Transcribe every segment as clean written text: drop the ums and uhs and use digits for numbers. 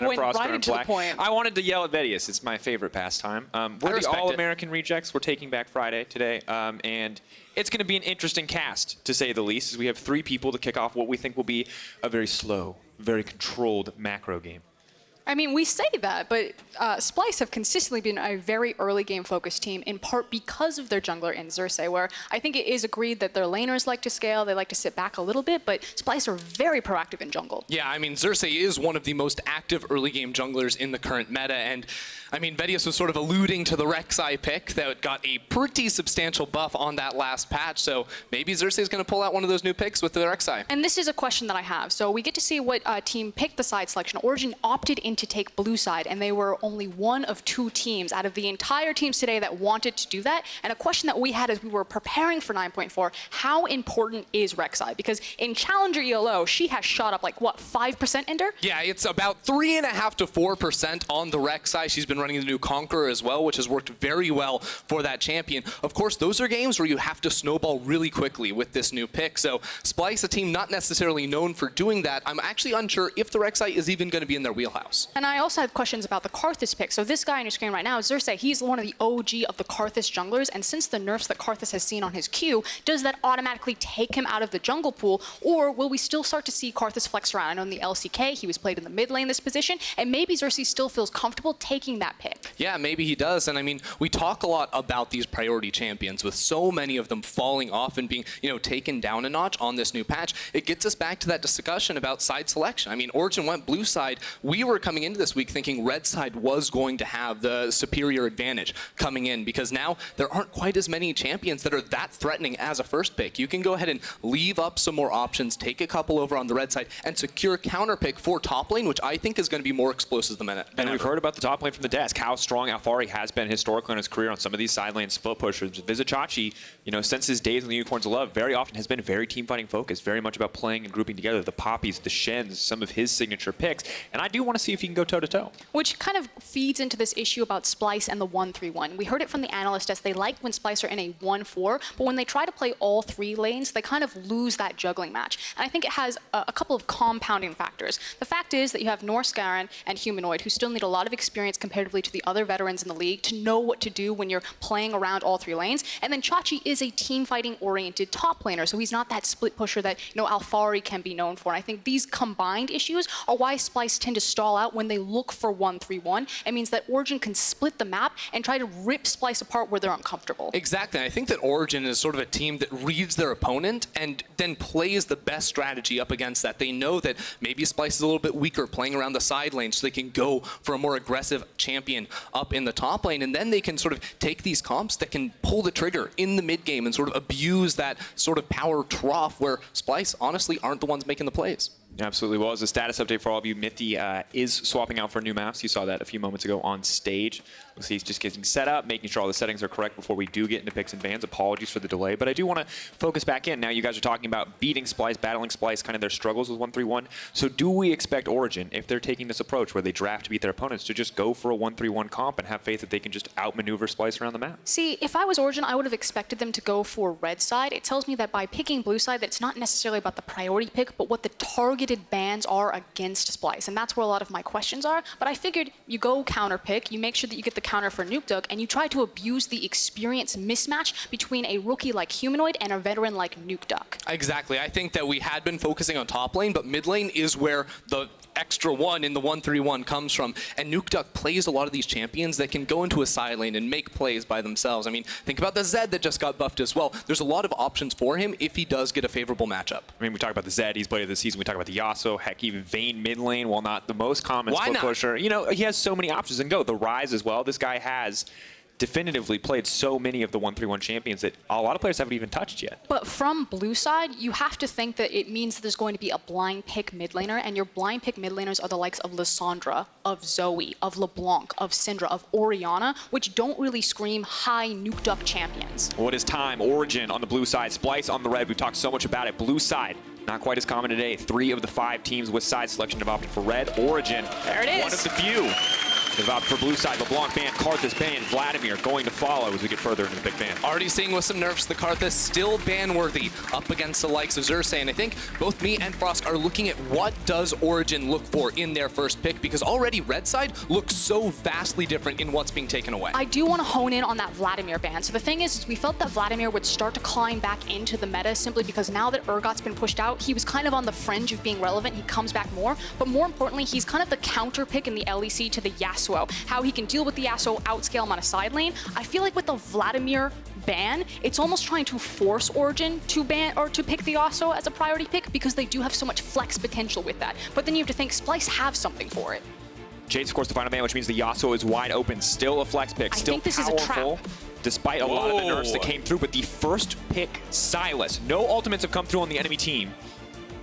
fan of Froskurinn and Black. I wanted to yell at Vedius. It's my favorite pastime. We're the All-American rejects. We're taking back Friday today, and it's going to be an interesting cast, to say the least, as we have 3 people to kick off what we think will be a very slow, very controlled macro game. I mean, we say that, but Splyce have consistently been a very early game focused team, in part because of their jungler in Xerxe, where I think it is agreed that their laners like to scale, they like to sit back a little bit, but Splyce are very proactive in jungle. Yeah, I mean, Xerxe is one of the most active early game junglers in the current meta, and I mean, Vedius was sort of alluding to the Rek'Sai pick that got a pretty substantial buff on that last patch, so maybe Xerxe is going to pull out one of those new picks with the Rek'Sai. And this is a question that I have. So we get to see what team picked the side selection. Origen opted in to take blue side, and they were only one of 2 teams out of the entire teams today that wanted to do that. And a question that we had as we were preparing for 9.4, how important is Rek'Sai? Because in Challenger ELO, she has shot up like, what, 5% Ender? Yeah, it's about 3.5 to 4% on the Rek'Sai. She's been running the new Conqueror as well, which has worked very well for that champion. Of course, those are games where you have to snowball really quickly with this new pick. So Splyce, a team not necessarily known for doing that, I'm actually unsure if the Rek'Sai is even going to be in their wheelhouse. And I also had questions about the Karthus pick. So this guy on your screen right now, Xerxe, he's one of the OG of the Karthus junglers, and since the nerfs that Karthus has seen on his Q, does that automatically take him out of the jungle pool, or will we still start to see Karthus flex around? I know in the LCK, he was played in the mid lane this position, and maybe Xerxe still feels comfortable taking that pick. Yeah, maybe he does, and I mean, we talk a lot about these priority champions, with so many of them falling off and being, you know, taken down a notch on this new patch. It gets us back to that discussion about side selection. I mean, Origen went blue side. We were coming into this week thinking red side was going to have the superior advantage coming in, because now there aren't quite as many champions that are that threatening as a first pick. You can go ahead and leave up some more options, take a couple over on the red side, and secure counter pick for top lane, which I think is going to be more explosive than ever. And we've heard about the top lane from the desk, how strong Alphari has been historically in his career on some of these side lane split pushers. Vizicsacsi, you know, since his days in the Unicorns of Love, very often has been very team fighting focused, very much about playing and grouping together the poppies, the Shens, some of his signature picks. And I do want to see if he can go toe to toe. Which kind of feeds into this issue about Splyce and the 1-3-1. We heard it from the analyst as they like when Splyce are in a 1-4, but when they try to play all 3 lanes, they kind of lose that juggling match. And I think it has a couple of compounding factors. The fact is that you have Norskeren and Humanoid, who still need a lot of experience comparatively to the other veterans in the league to know what to do when you're playing around all 3 lanes. And then Chachi is a team fighting oriented top laner, so he's not that split pusher that, you know, Alphari can be known for. And I think these combined issues are why Splyce tend to stall out when they look for 1-3-1. It means that Origen can split the map and try to rip Splyce apart where they're uncomfortable. Exactly. I think that Origen is sort of a team that reads their opponent and then plays the best strategy up against that. They know that maybe Splyce is a little bit weaker playing around the side lane, so they can go for a more aggressive champion up in the top lane, and then they can sort of take these comps that can pull the trigger in the mid game and sort of abuse that sort of power trough where Splyce honestly aren't the ones making the plays. Absolutely. Well, as a status update for all of you, Mithy is swapping out for new maps. You saw that a few moments ago on stage. Looks like he's just getting set up, making sure all the settings are correct before we do get into picks and bans. Apologies for the delay, but I do want to focus back in. Now you guys are talking about beating Splyce, battling Splyce, kind of their struggles with 1-3-1. So do we expect Origen, if they're taking this approach where they draft to beat their opponents, to just go for a 1-3-1 comp and have faith that they can just outmaneuver Splyce around the map? See, if I was Origen, I would have expected them to go for red side. It tells me that by picking blue side, that it's not necessarily about the priority pick, but what the targeted bans are against Splyce, and that's where a lot of my questions are. But I figured you go counter pick, you make sure that you get the counter for Nukeduck, and you try to abuse the experience mismatch between a rookie like Humanoid and a veteran like Nukeduck. Exactly. I think that we had been focusing on top lane, but mid lane is where the extra one in the 1-3-1 comes from. And Nukeduck plays a lot of these champions that can go into a side lane and make plays by themselves. I mean, think about the Zed that just got buffed as well. There's a lot of options for him if he does get a favorable matchup. I mean, we talk about the Zed, he's played this season. We talk about the Yasuo, heck, even Vayne mid lane, while not the most common split pusher. You know, he has so many options. And go, the Ryze as well. This guy has definitively played so many of the 1-3-1 champions that a lot of players haven't even touched yet. But from blue side, you have to think that it means that there's going to be a blind pick mid laner, and your blind pick mid laners are the likes of Lissandra, of Zoe, of LeBlanc, of Syndra, of Orianna, which don't really scream high Nukeduck champions. Well, it is time. Origen on the blue side, Splyce on the red. We've talked so much about it. Blue side, not quite as common today. 3 of the 5 teams with side selection have opted for red. Origen, there it is. One of the few. About for blue side, LeBlanc ban, Karthus ban, Vladimir going to follow as we get further into the big ban. Already seeing with some nerfs, the Karthus still ban-worthy up against the likes of Xerxe, and I think both me and Frosk are looking at what does Origen look for in their first pick, because already red side looks so vastly different in what's being taken away. I do want to hone in on that Vladimir ban. So the thing is we felt that Vladimir would start to climb back into the meta simply because now that Urgot's been pushed out, he was kind of on the fringe of being relevant. He comes back more, but more importantly, he's kind of the counter pick in the LEC to the Yasuo. How he can deal with the Yasuo, outscale him on a side lane. I feel like with the Vladimir ban, it's almost trying to force Origen to ban or to pick the Yasuo as a priority pick because they do have so much flex potential with that. But then you have to think Splyce have something for it. Jade's, of course, the final ban, which means the Yasuo is wide open. Still a flex pick. Still think this powerful, is a trap. despite a lot of the nerfs that came through. But the first pick, Sylas. No ultimates have come through on the enemy team.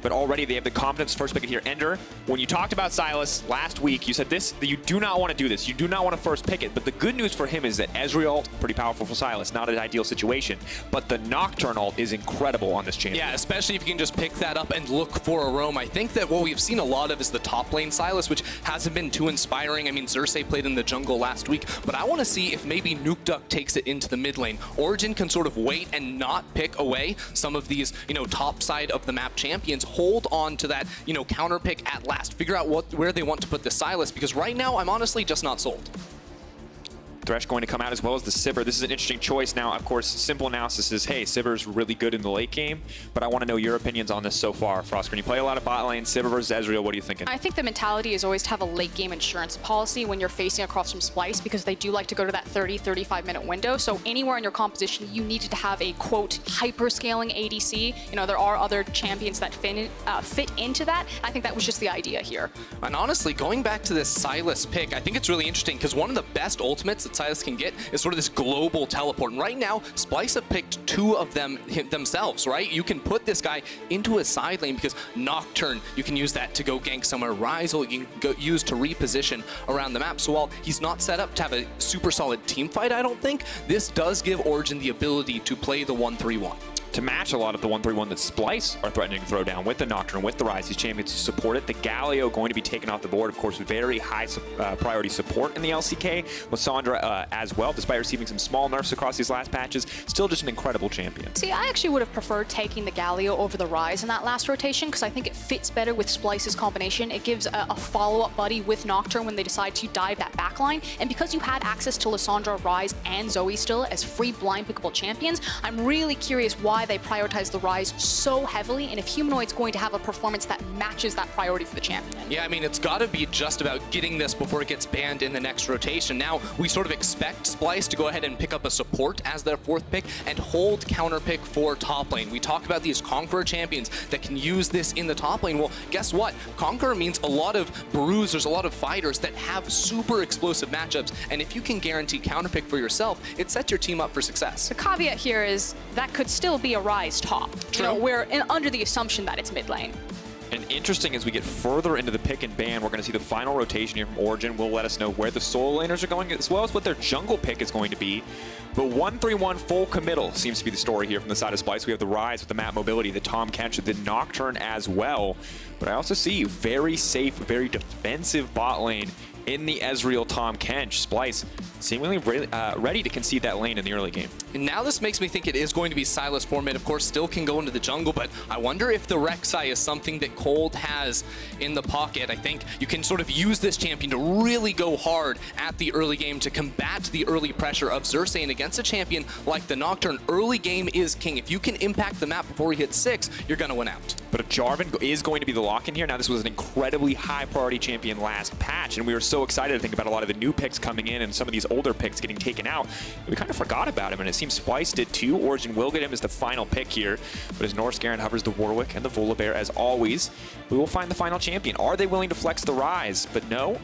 But already they have the confidence first pick it here. Ender, when you talked about Sylas last week, you said this, that you do not want to do this. You do not want to first pick it. But the good news for him is that Ezreal, pretty powerful for Sylas, not an ideal situation. But the Nocturne ult is incredible on this champion. Yeah, especially if you can just pick that up and look for a roam. I think that what we've seen a lot of is the top lane Sylas, which hasn't been too inspiring. I mean, Xerxe played in the jungle last week, but I want to see if maybe Nukeduck takes it into the mid lane. Origen can sort of wait and not pick away some of these, top side of the map champions. Hold on to that, counter pick at last. Figure out where they want to put the Sylas, because right now I'm honestly just not sold. Thresh going to come out as well as the Sivir. This is an interesting choice. Now, of course, simple analysis is, hey, Sivir's really good in the late game, but I want to know your opinions on this so far. Froskurinn, you play a lot of bot lane, Sivir versus Ezreal. What are you thinking? I think the mentality is always to have a late game insurance policy when you're facing across from Splyce, because they do like to go to that 30-35 minute window. So anywhere in your composition, you needed to have a, quote, hyper-scaling ADC. There are other champions that fit into that. I think that was just the idea here. And honestly, going back to this Sylas pick, I think it's really interesting because one of the best ultimates that Sylas can get is sort of this global teleport. And right now, Splyce have picked two of them themselves, right? You can put this guy into a side lane because Nocturne, you can use that to go gank somewhere. Ryze, you can use to reposition around the map. So while he's not set up to have a super solid team fight, I don't think, this does give Origen the ability to play the 1-3-1. To match a lot of the 1-3-1 that Splyce are threatening to throw down with the Nocturne, with the Ryze, these champions to support it. The Galio going to be taken off the board, of course, with very high priority support in the LCK. Lissandra as well, despite receiving some small nerfs across these last patches, still just an incredible champion. See, I actually would have preferred taking the Galio over the Ryze in that last rotation because I think it fits better with Splyce's combination. It gives a follow-up buddy with Nocturne when they decide to dive that backline. And because you had access to Lissandra, Ryze, and Zoe still as free blind pickable champions, I'm really curious why they prioritize the Ryze so heavily, and if Humanoid's going to have a performance that matches that priority for the champion. Yeah, I mean, it's got to be just about getting this before it gets banned in the next rotation. Now, we sort of expect Splyce to go ahead and pick up a support as their fourth pick and hold counter pick for top lane. We talk about these Conqueror champions that can use this in the top lane. Well, guess what? Conqueror means a lot of bruisers, a lot of fighters that have super explosive matchups, and if you can guarantee counter pick for yourself, it sets your team up for success. The caveat here is that could still be a Ryze top. True. We're under the assumption that it's mid lane. And interesting, as we get further into the pick and ban, we're going to see the final rotation here from Origen. Will let us know where the solo laners are going, as well as what their jungle pick is going to be. But 1-3-1 full committal seems to be the story here from the side of Splyce. We have the Ryze with the map mobility, the Tahm, Kench, the Nocturne as well. But I also see very safe, very defensive bot lane in the Ezreal Tahm Kench. Splyce seemingly ready to concede that lane in the early game. And now this makes me think it is going to be Sylas for mid. Of course, still can go into the jungle, but I wonder if the Xerxe is something that Kold has in the pocket. I think you can sort of use this champion to really go hard at the early game to combat the early pressure of Xerxe. And against a champion like the Nocturne, early game is king. If you can impact the map before he hits 6, you're going to win out. But a Jarvan is going to be the lock-in here. Now, this was an incredibly high-priority champion last patch, and we were so excited to think about a lot of the new picks coming in and some of these older picks getting taken out. We kind of forgot about him, and it seems Splyce did too. Origen will get him as the final pick here, but as Norskeren hovers the Warwick and the Volibear as always, we will find the final champion. Are they willing to flex the Ryze? But no.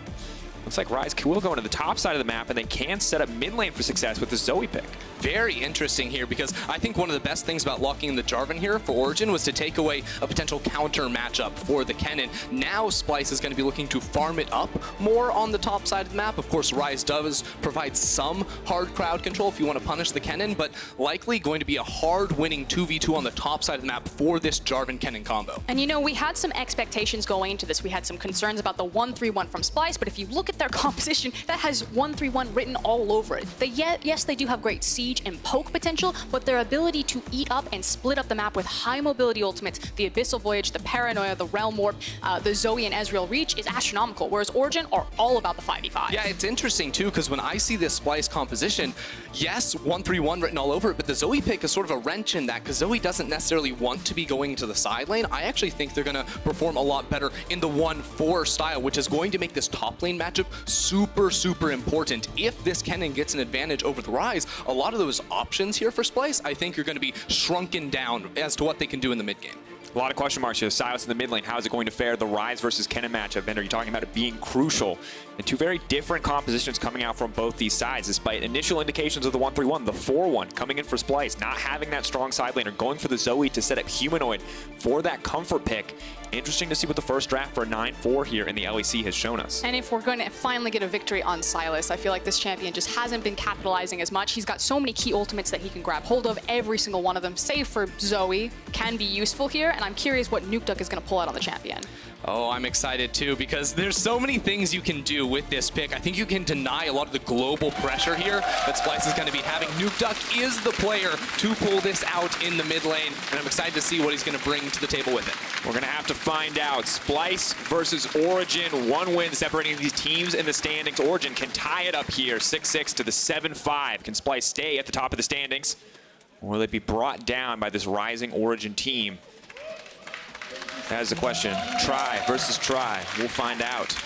Looks like Ryze will go into the top side of the map and they can set up mid lane for success with the Zoe pick. Very interesting here, because I think one of the best things about locking in the Jarvan here for Origen was to take away a potential counter matchup for the Kennen. Now Splyce is going to be looking to farm it up more on the top side of the map. Of course, Ryze does provide some hard crowd control if you want to punish the Kennen, but likely going to be a hard winning 2v2 on the top side of the map for this Jarvan Kennen combo. And we had some expectations going into this. We had some concerns about the 1-3-1 from Splyce, but if you look at at their composition, that has 1-3-1 written all over it. Yes, they do have great siege and poke potential, but their ability to eat up and split up the map with high mobility ultimates, the Abyssal Voyage, the Paranoia, the Realm Warp, the Zoe and Ezreal reach is astronomical, whereas Origen are all about the 5v5. Yeah, it's interesting too, because when I see this Splyce composition, yes, 1-3-1 written all over it, but the Zoe pick is sort of a wrench in that, because Zoe doesn't necessarily want to be going to the side lane. I actually think they're going to perform a lot better in the 1-4 style, which is going to make this top lane matchup super, super important. If this Kennen gets an advantage over the Ryze, a lot of those options here for Splyce, I think, are going to be shrunken down as to what they can do in the mid game. A lot of question marks here. Sylas in the mid lane. How is it going to fare? The Ryze versus Kennen matchup. Ben, are you talking about it being crucial? And two very different compositions coming out from both these sides, despite initial indications of the 1-3-1. The 4-1 coming in for Splyce, not having that strong side laner, going for the Zoe to set up Humanoid for that comfort pick. Interesting to see what the first draft for 9-4 here in the LEC has shown us. And if we're going to finally get a victory on Sylas, I feel like this champion just hasn't been capitalizing as much. He's got so many key ultimates that he can grab hold of. Every single one of them, save for Zoe, can be useful here. And I'm curious what Nukeduck is going to pull out on the champion. Oh, I'm excited too, because there's so many things you can do with this pick. I think you can deny a lot of the global pressure here that Splyce is going to be having. Nukeduck is the player to pull this out in the mid lane, and I'm excited to see what he's going to bring to the table with it. We're going to have to find out. Splyce versus Origen. One win separating these teams in the standings. Origen can tie it up here, 6-6 to the 7-5. Can Splyce stay at the top of the standings? Or will they be brought down by this rising Origen team? That is the question. Try versus try. We'll find out.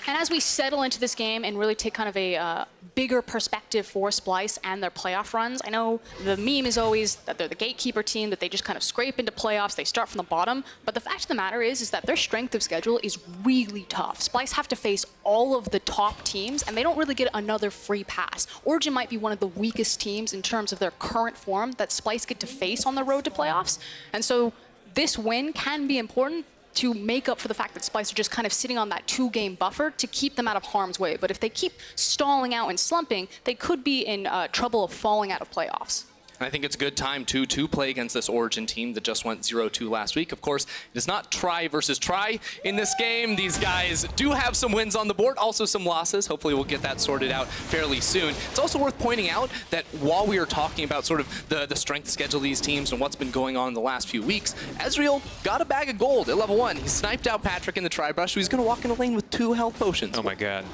And as we settle into this game and really take kind of a bigger perspective for Splyce and their playoff runs, I know the meme is always that they're the gatekeeper team, that they just kind of scrape into playoffs, they start from the bottom. But the fact of the matter is that their strength of schedule is really tough. Splyce have to face all of the top teams, and they don't really get another free pass. Origen might be one of the weakest teams in terms of their current form that Splyce get to face on the road to playoffs. And so this win can be important to make up for the fact that Splyce are just kind of sitting on that 2-game buffer to keep them out of harm's way. But if they keep stalling out and slumping, they could be in trouble of falling out of playoffs. I think it's a good time to play against this Origen team that just went 0-2 last week. Of course, it is not try versus try in this game. These guys do have some wins on the board, also some losses. Hopefully we'll get that sorted out fairly soon. It's also worth pointing out that while we are talking about sort of the strength schedule of these teams and what's been going on in the last few weeks, Ezreal got a bag of gold at level 1. He sniped out Patrik in the tri-brush, so he's going to walk in a lane with 2 health potions. Oh my god.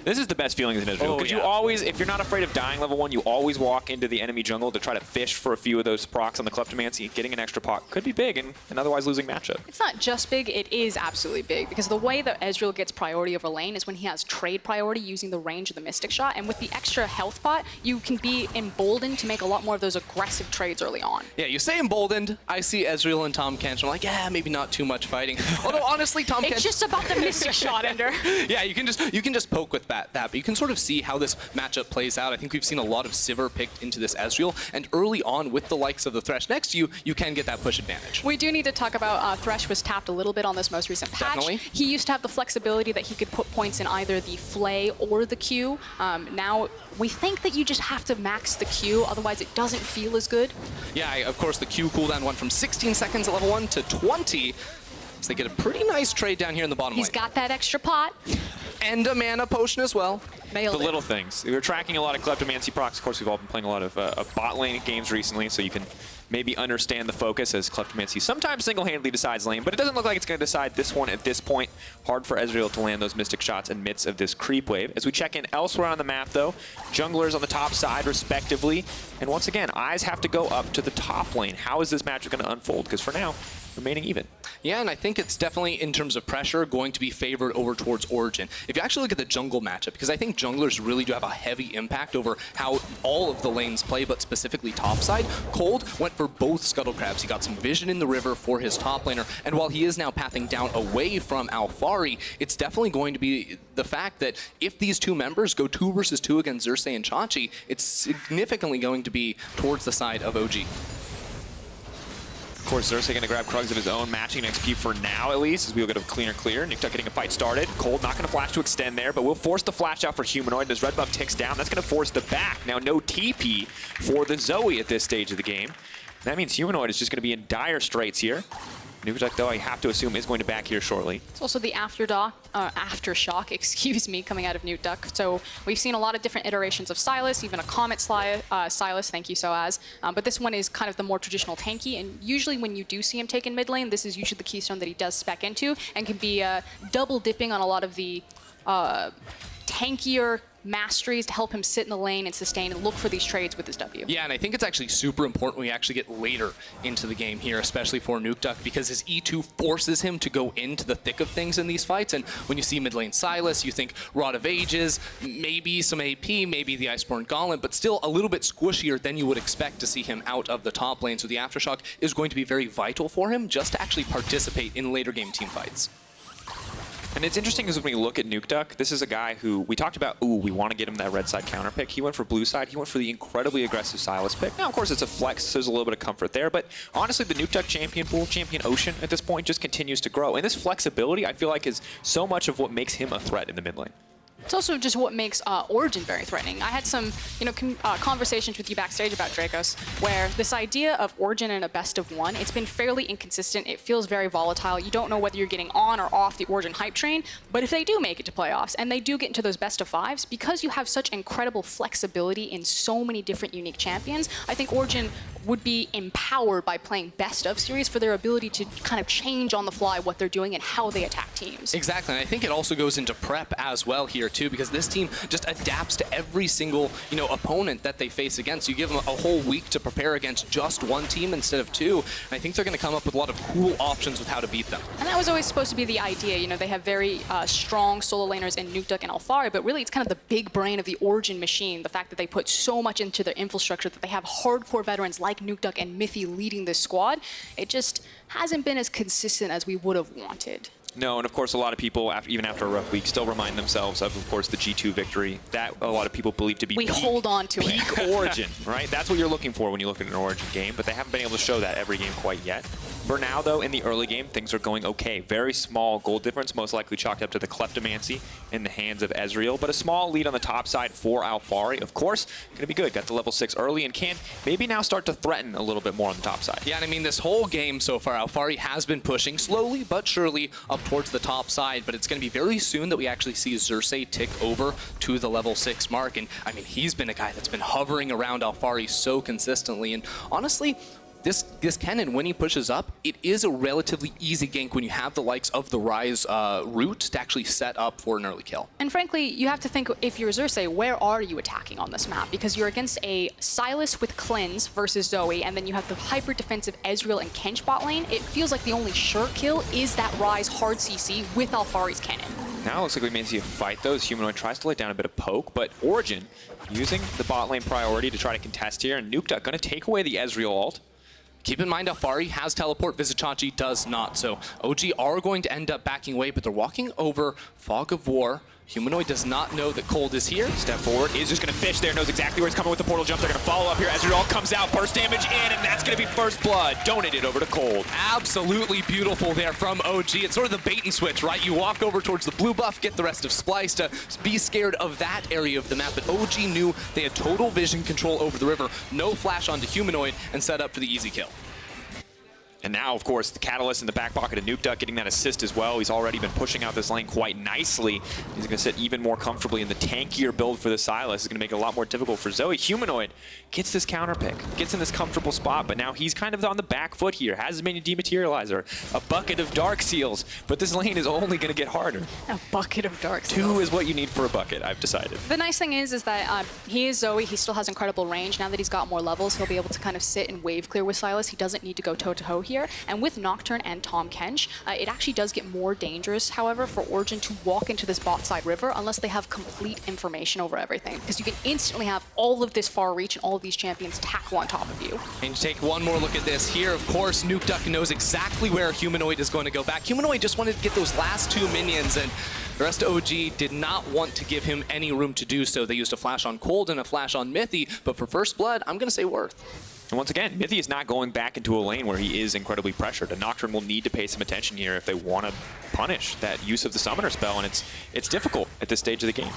This is the best feeling in Ezreal, because yeah. you always, if you're not afraid of dying level 1, you always walk into the enemy jungle to try to fish for a few of those procs on the Kleptomancy. Getting an extra pot could be big in an otherwise losing matchup. It's not just big, it is absolutely big, because the way that Ezreal gets priority over lane is when he has trade priority using the range of the Mystic Shot, and with the extra health pot, you can be emboldened to make a lot more of those aggressive trades early on. Yeah, you say emboldened, I see Ezreal and Tahm Kench, I'm like, yeah, maybe not too much fighting. Although honestly, Tahm Kench... It's just about the Mystic Shot, Ender. Yeah, you can just poke with that, but you can sort of see how this matchup plays out. I think we've seen a lot of Sivir picked into this Ezreal, and early on with the likes of the Thresh next to you, you can get that push advantage. We do need to talk about Thresh was tapped a little bit on this most recent patch. Definitely. He used to have the flexibility that he could put points in either the Flay or the Q. Now, we think that you just have to max the Q, otherwise it doesn't feel as good. Yeah, of course, the Q cooldown went from 16 seconds at level 1 to 20. So they get a pretty nice trade down here in the bottom lane. He's got that extra pot. And a mana potion as well. Nailed The it. little things. We're tracking a lot of Kleptomancy procs. Of course, we've all been playing a lot of bot lane games recently, so you can maybe understand the focus as Kleptomancy sometimes single-handedly decides lane, but it doesn't look like it's going to decide this one at this point. Hard for Ezreal to land those Mystic Shots in midst of this creep wave. As we check in elsewhere on the map, though, junglers on the top side, respectively. And once again, eyes have to go up to the top lane. How is this matchup going to unfold? Because for now, remaining even. Yeah, and I think it's definitely, in terms of pressure, going to be favored over towards Origen. If you actually look at the jungle matchup, because I think junglers really do have a heavy impact over how all of the lanes play, but specifically topside, Kold went for both Scuttle Crabs. He got some vision in the river for his top laner, and while he is now pathing down away from Alphari, it's definitely going to be the fact that if these two members go 2 versus 2 against Xerxe and Xerxe, it's significantly going to be towards the side of OG. Of course, Xerxe going to grab Krugs of his own, matching XP for now, at least, as we'll get a clear. Nukeduck getting a fight started. Kold not going to flash to extend there, but we'll force the flash out for Humanoid. As red buff ticks down, that's going to force the back. Now, no TP for the Zoe at this stage of the game. That means Humanoid is just going to be in dire straits here. Nukeduck, though, I have to assume is going to back here shortly. It's also the aftershock, excuse me, coming out of Nukeduck. So we've seen a lot of different iterations of Sylas, even a Comet Sylas, thank you, Soaz. But this one is kind of the more traditional tanky, and usually when you do see him take in mid lane, this is usually the keystone that he does spec into, and can be double dipping on a lot of the tankier masteries to help him sit in the lane and sustain and look for these trades with his W. Yeah, and I think it's actually super important when we actually get later into the game here, especially for Nukeduck, because his E2 forces him to go into the thick of things in these fights. And when you see mid lane Sylas, you think Rod of Ages, maybe some AP, maybe the Iceborne Gauntlet, but still a little bit squishier than you would expect to see him out of the top lane. So the Aftershock is going to be very vital for him just to actually participate in later game team fights. And it's interesting because when we look at Nukeduck, this is a guy who we talked about, we want to get him that red side counter pick. He went for blue side. He went for the incredibly aggressive Sylas pick. Now, of course, it's a flex, so there's a little bit of comfort there. But honestly, the Nukeduck champion pool, champion Ocean at this point just continues to grow. And this flexibility, I feel like, is so much of what makes him a threat in the mid lane. It's also just what makes Origen very threatening. I had some, conversations with you backstage about Drakos, where this idea of Origen in a best of one, it's been fairly inconsistent. It feels very volatile. You don't know whether you're getting on or off the Origen hype train. But if they do make it to playoffs and they do get into those best of fives, because you have such incredible flexibility in so many different unique champions, I think Origen would be empowered by playing best of series for their ability to kind of change on the fly what they're doing and how they attack teams. Exactly, and I think it also goes into prep as well here too, because this team just adapts to every single opponent that they face against. You give them a whole week to prepare against just one team instead of two, and I think they're going to come up with a lot of cool options with how to beat them. And that was always supposed to be the idea. They have very strong solo laners in Nukeduck and Alphari, but really it's kind of the big brain of the Origen machine, the fact that they put so much into their infrastructure, that they have hardcore veterans like Nukeduck and Mithy leading this squad. It just hasn't been as consistent as we would have wanted. No, and of course, a lot of people, even after a rough week, still remind themselves of course, the G2 victory. That a lot of people believe to be hold on to peak Origen, right? That's what you're looking for when you look at an Origen game, but they haven't been able to show that every game quite yet. For now, though, in the early game, things are going okay. Very small gold difference, most likely chalked up to the Kleptomancy in the hands of Ezreal, but a small lead on the top side for Alphari. Of course, going to be good. Got to level 6 early and can maybe now start to threaten a little bit more on the top side. Yeah, and I mean, this whole game so far, Alphari has been pushing slowly but surely up towards the top side, but it's going to be very soon that we actually see Xerxe tick over to the level 6 mark. And I mean, he's been a guy that's been hovering around Alphari so consistently. And honestly, this Kennen, when he pushes up, it is a relatively easy gank when you have the likes of the Ryze route to actually set up for an early kill. And frankly, you have to think, if you're Xerxe, where are you attacking on this map? Because you're against a Sylas with Cleanse versus Zoe, and then you have the hyper-defensive Ezreal and Kench bot lane. It feels like the only sure kill is that Ryze hard CC with Alphari's Kennen. Now it looks like we may see a fight, though, as Humanoid tries to lay down a bit of poke, but Origen using the bot lane priority to try to contest here, and Nukeduck going to take away the Ezreal ult. Keep in mind, Alphari has teleport, Vizicsacsi does not. So OG are going to end up backing away, but they're walking over Fog of War. Humanoid does not know that Kold is here. Step forward, is just going to fish there, knows exactly where he's coming with the portal jump. They're going to follow up here. Ezreal comes out, burst damage in, and that's going to be first blood. Donated over to Kold. Absolutely beautiful there from OG. It's sort of the bait and switch, right? You walk over towards the blue buff, get the rest of Splyce to be scared of that area of the map, but OG knew they had total vision control over the river, no flash onto Humanoid, and set up for the easy kill. And now, of course, the Catalyst in the back pocket of Nukeduck getting that assist as well. He's already been pushing out this lane quite nicely. He's going to sit even more comfortably in the tankier build for the Sylas. It's going to make it a lot more difficult for Zoe. Humanoid gets this counter pick, gets in this comfortable spot, but now he's kind of on the back foot here. Has his minion dematerializer, a bucket of Dark Seals, but this lane is only going to get harder. A bucket of Dark Seals. 2 is what you need for a bucket, I've decided. The nice thing is that he is Zoe. He still has incredible range. Now that he's got more levels, he'll be able to kind of sit and wave clear with Sylas. He doesn't need to go toe-to-toe here. And with Nocturne and Tahm Kench, it actually does get more dangerous, however, for Origen to walk into this bot side river unless they have complete information over everything. Because you can instantly have all of this far reach and all of these champions tackle on top of you. And take one more look at this here. Of course, Nukeduck knows exactly where Humanoid is going to go back. Humanoid just wanted to get those last 2 minions, and the rest of OG did not want to give him any room to do so. They used a flash on Kold and a flash on Mithy, but for first blood, I'm going to say Worth. And once again, Mithy is not going back into a lane where he is incredibly pressured. A Nocturne will need to pay some attention here if they want to punish that use of the Summoner spell, and it's difficult at this stage of the game.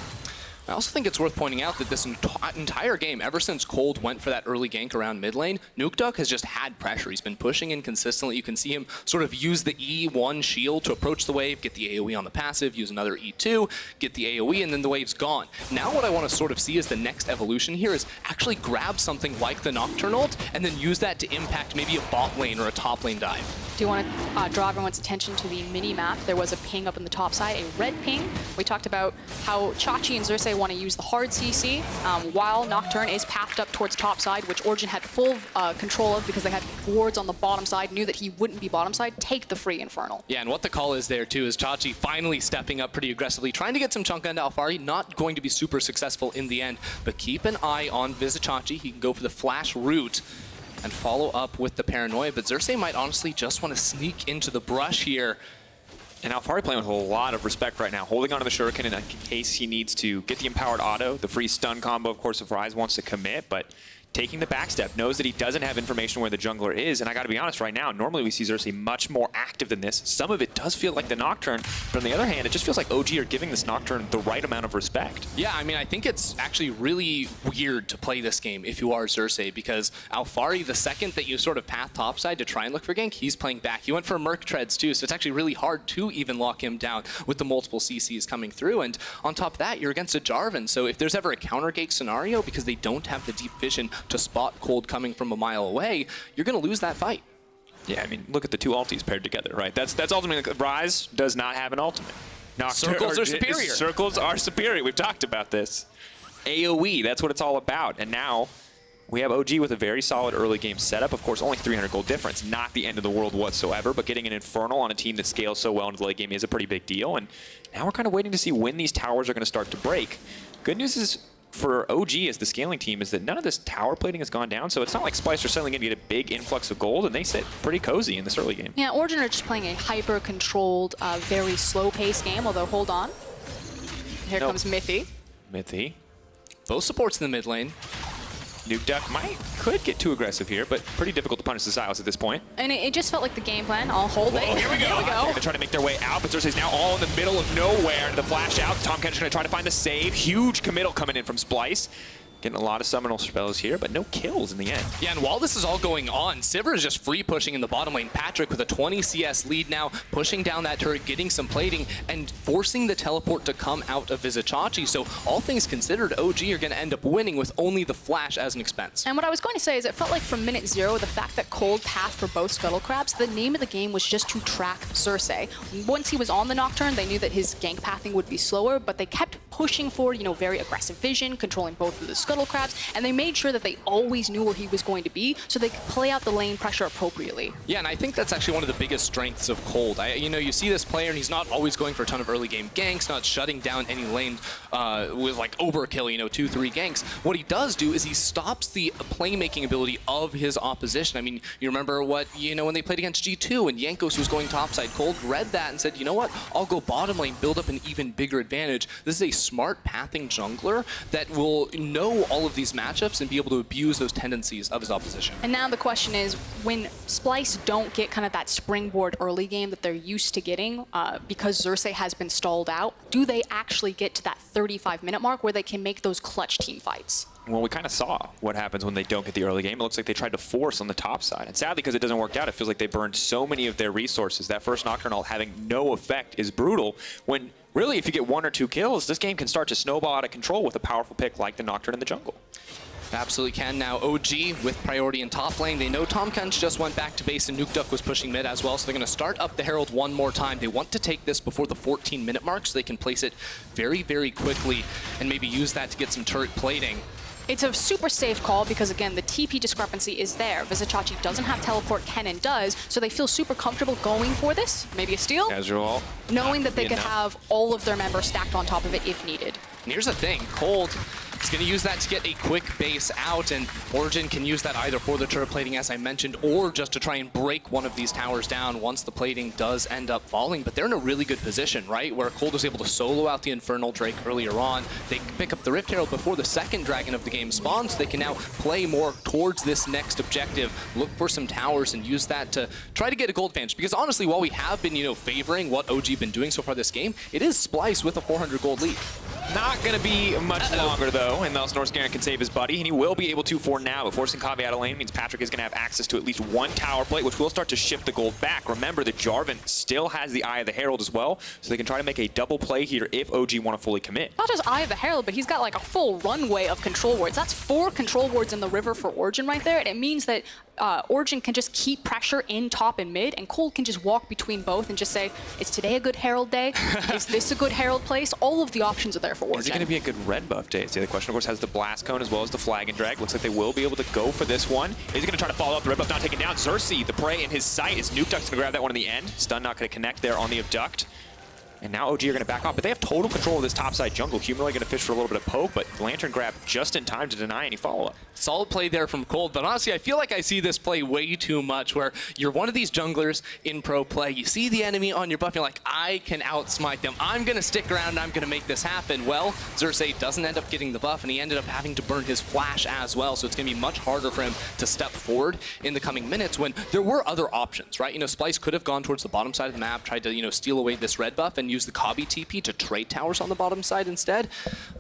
I also think it's worth pointing out that this entire game, ever since Kold went for that early gank around mid lane, Nukeduck has just had pressure. He's been pushing in consistently. You can see him sort of use the E1 shield to approach the wave, get the AoE on the passive, use another E2, get the AoE, and then the wave's gone. Now what I want to sort of see as the next evolution here is actually grab something like the Nocturne ult and then use that to impact maybe a bot lane or a top lane dive. Do you want to draw everyone's attention to the mini-map? There was a ping up in the top side, a red ping. We talked about how Xerxe and Xerxe want to use the hard CC, while Nocturne is pathed up towards top side, which Origen had full control of because they had wards on the bottom side, knew that he wouldn't be bottom side, take the free Infernal. Yeah, and what the call is there too is Xerxe finally stepping up pretty aggressively, trying to get some chunk into Alphari, not going to be super successful in the end, but keep an eye on Vizicsacsi. He can go for the flash route and follow up with the Paranoia, but Xerxe might honestly just want to sneak into the brush here. And Alphari playing with a lot of respect right now, holding onto the Shuriken in case he needs to get the empowered auto, the free stun combo, of course, if Ryze wants to commit, but taking the backstep, knows that he doesn't have information where the jungler is, and I gotta be honest right now, normally we see Xerxe much more active than this. Some of it does feel like the Nocturne, but on the other hand, it just feels like OG are giving this Nocturne the right amount of respect. Yeah, I mean, I think it's actually really weird to play this game if you are Xerxe, because Alphari, the second that you sort of path topside to try and look for gank, he's playing back. He went for Merc treads too, so it's actually really hard to even lock him down with the multiple CCs coming through, and on top of that, you're against a Jarvan, so if there's ever a counter gank scenario, because they don't have the deep vision to spot Kold coming from a mile away, you're going to lose that fight. Yeah, I mean, look at the two ultis paired together, right? That's ultimately, Ryze does not have an ultimate. Circles are superior. Circles are superior. We've talked about this. AoE, that's what it's all about. And now we have OG with a very solid early game setup. Of course, only 300 gold difference. Not the end of the world whatsoever, but getting an Infernal on a team that scales so well into the late game is a pretty big deal. And now we're kind of waiting to see when these towers are going to start to break. Good news is, for OG as the scaling team, is that none of this tower plating has gone down, so it's not like Splyce are suddenly going to get a big influx of gold, and they sit pretty cozy in this early game. Yeah, Origen are just playing a hyper-controlled, very slow-paced game, although hold on. Here comes Mithy. Mithy. Both supports in the mid lane. Nukeduck could get too aggressive here, but pretty difficult to punish the Sylas at this point. And it just felt like the game plan. I'll hold it. Here we go. Here we go. They're trying to make their way out, but Xerxe's now all in the middle of nowhere. The flash out. Tahm Kench going to try to find the save. Huge committal coming in from Splyce. Getting a lot of summonal spells here, but no kills in the end. Yeah, and while this is all going on, Sivir is just free pushing in the bottom lane. Patrik with a 20 CS lead now, pushing down that turret, getting some plating, and forcing the teleport to come out of Vizicsacsi. So all things considered, OG are going to end up winning with only the flash as an expense. And what I was going to say is it felt like from minute zero, the fact that Kold pathed for both Scuttle Crabs, the name of the game was just to track Xerxe. Once he was on the Nocturne, they knew that his gank pathing would be slower, but they kept pushing forward, very aggressive vision, controlling both of the Scuttle Crabs, and they made sure that they always knew where he was going to be so they could play out the lane pressure appropriately. Yeah, and I think that's actually one of the biggest strengths of Kold. You see this player, and he's not always going for a ton of early game ganks, not shutting down any lane with like overkill, 2-3 ganks. What he does do is he stops the playmaking ability of his opposition. I mean, you remember what, when they played against G2 and Jankos was going topside, Kold read that and said, you know what, I'll go bottom lane, build up an even bigger advantage. This is a smart pathing jungler that will know all of these matchups and be able to abuse those tendencies of his opposition. And now the question is, when Splyce don't get kind of that springboard early game that they're used to getting because Xerxe has been stalled out, do they actually get to that 35-minute mark where they can make those clutch team fights? Well, we kind of saw what happens when they don't get the early game. It looks like they tried to force on the top side. And sadly, because it doesn't work out, it feels like they burned so many of their resources. That first Nocturne ult having no effect is brutal when really, if you get 1 or 2 kills, this game can start to snowball out of control with a powerful pick like the Nocturne in the jungle. Absolutely can. Now OG with priority in top lane. They know Tahm Kench just went back to base and Nukeduck was pushing mid as well, so they're going to start up the Herald one more time. They want to take this before the 14-minute mark so they can place it very, very quickly and maybe use that to get some turret plating. It's a super safe call because, again, the TP discrepancy is there. Vizicsacsi doesn't have teleport, Kennen does, so they feel super comfortable going for this, maybe a steal, Ezreal, knowing that they could have all of their members stacked on top of it if needed. And here's the thing, Kold is going to use that to get a quick base out, and Origen can use that either for the turret plating, as I mentioned, or just to try and break one of these towers down once the plating does end up falling. But they're in a really good position, right, where Kold was able to solo out the Infernal Drake earlier on. They pick up the Rift Herald before the second dragon of the game spawns, so they can now play more towards this next objective, look for some towers, and use that to try to get a gold advantage. Because honestly, while we have been, favoring what OG been doing so far this game, it is Splyce with a 400 gold lead. Not going to be much longer, though, unless Norskeren can save his buddy, and he will be able to for now. But forcing Kobbe out of lane means Patrik is going to have access to at least one tower plate, which will start to shift the gold back. Remember that Jarvan still has the Eye of the Herald as well, so they can try to make a double play here if OG want to fully commit. Not just Eye of the Herald, but he's got like a full runway of control wards. That's 4 control wards in the river for Origen right there, and it means that Origen can just keep pressure in top and mid, and Kold can just walk between both and just say, is today a good Herald day? Is this a good Herald place? All of the options are there for Origen. Is it going to be a good red buff day? Is the other question. Of course, has the Blast Cone as well as the Flag and Drag. Looks like they will be able to go for this one. Is he going to try to follow up? The red buff not taken down. Xerxe, the prey in his sight, is Nukeduck's going to grab that one in the end. Stun not going to connect there on the Abduct. And now OG are going to back off, but they have total control of this topside jungle. Humanoid going to fish for a little bit of poke, but Lantern grab just in time to deny any follow-up. Solid play there from Kold, but honestly, I feel like I see this play way too much, where you're one of these junglers in pro play, you see the enemy on your buff, you're like, I can outsmite them. I'm going to stick around and I'm going to make this happen. Well, Xerxe doesn't end up getting the buff, and he ended up having to burn his flash as well, so it's going to be much harder for him to step forward in the coming minutes when there were other options, right? You know, Splyce could have gone towards the bottom side of the map, tried to, you know, steal away this red buff and use the Kobbe TP to trade towers on the bottom side instead.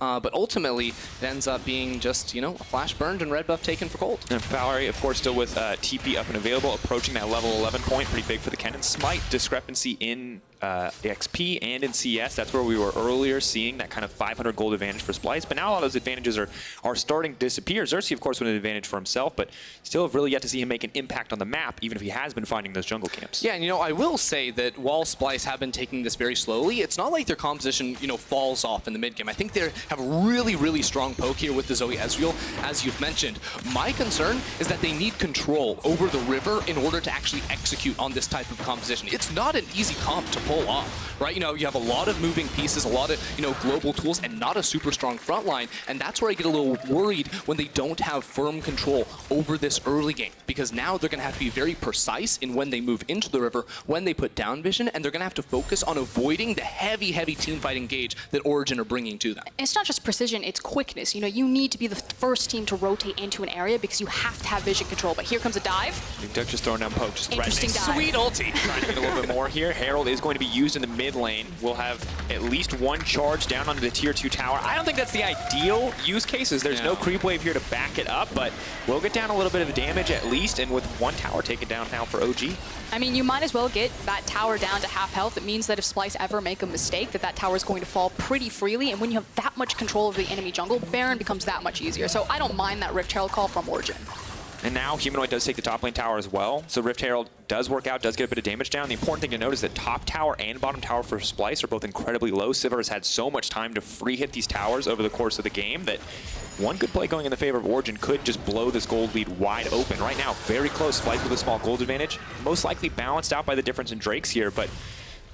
But ultimately, it ends up being just, you know, a flash burned and red buff taken for Kold. And Alphari, of course, still with TP up and available, approaching that level 11 point. Pretty big for the Kennen. Slight discrepancy in XP and in CS. That's where we were earlier seeing that kind of 500 gold advantage for Splyce. But now a lot of those advantages are starting to disappear. Xerxe, of course, with an advantage for himself, but still have really yet to see him make an impact on the map, even if he has been finding those jungle camps. Yeah, and you know, I will say that while Splyce have been taking this very slowly, it's not like their composition, you know, falls off in the mid game. I think they have a really, really strong poke here with the Zoe Ezreal, as you've mentioned. My concern is that they need control over the river in order to actually execute on this type of composition. It's not an easy comp to pull off, right? You know, you have a lot of moving pieces, a lot of, you know, global tools, and not a super strong front line, and that's where I get a little worried when they don't have firm control over this early game, because now they're going to have to be very precise in when they move into the river, when they put down vision, and they're going to have to focus on avoiding the heavy, heavy teamfight engage that Origen are bringing to them. It's not just precision, it's quickness. You know, you need to be the first team to rotate into an area because you have to have vision control. But here comes a dive. Nukeduck just throwing down poke, just Interesting threatening. dive. Sweet ulti. Trying to get a little bit more here. Herald is going to be used in the mid lane. We'll have at least one charge down onto the tier 2 tower. I don't think that's the ideal use cases. There's no creep wave here to back it up, but we'll get down a little bit of damage at least, and with one tower taken down now for OG. I mean, you might as well get that tower down to half health. It means that if Splyce ever make a mistake, that tower is going to fall pretty freely, and when you have that much control over the enemy jungle, Baron becomes that much easier. So I don't mind that Rift Herald call from Origen. And now Humanoid does take the top lane tower as well, so Rift Herald does work out, does get a bit of damage down. The important thing to note is that top tower and bottom tower for Splyce are both incredibly low. Sivir has had so much time to free hit these towers over the course of the game that one good play going in the favor of Origen could just blow this gold lead wide open. Right now, very close. Splyce with a small gold advantage, most likely balanced out by the difference in Drakes here, but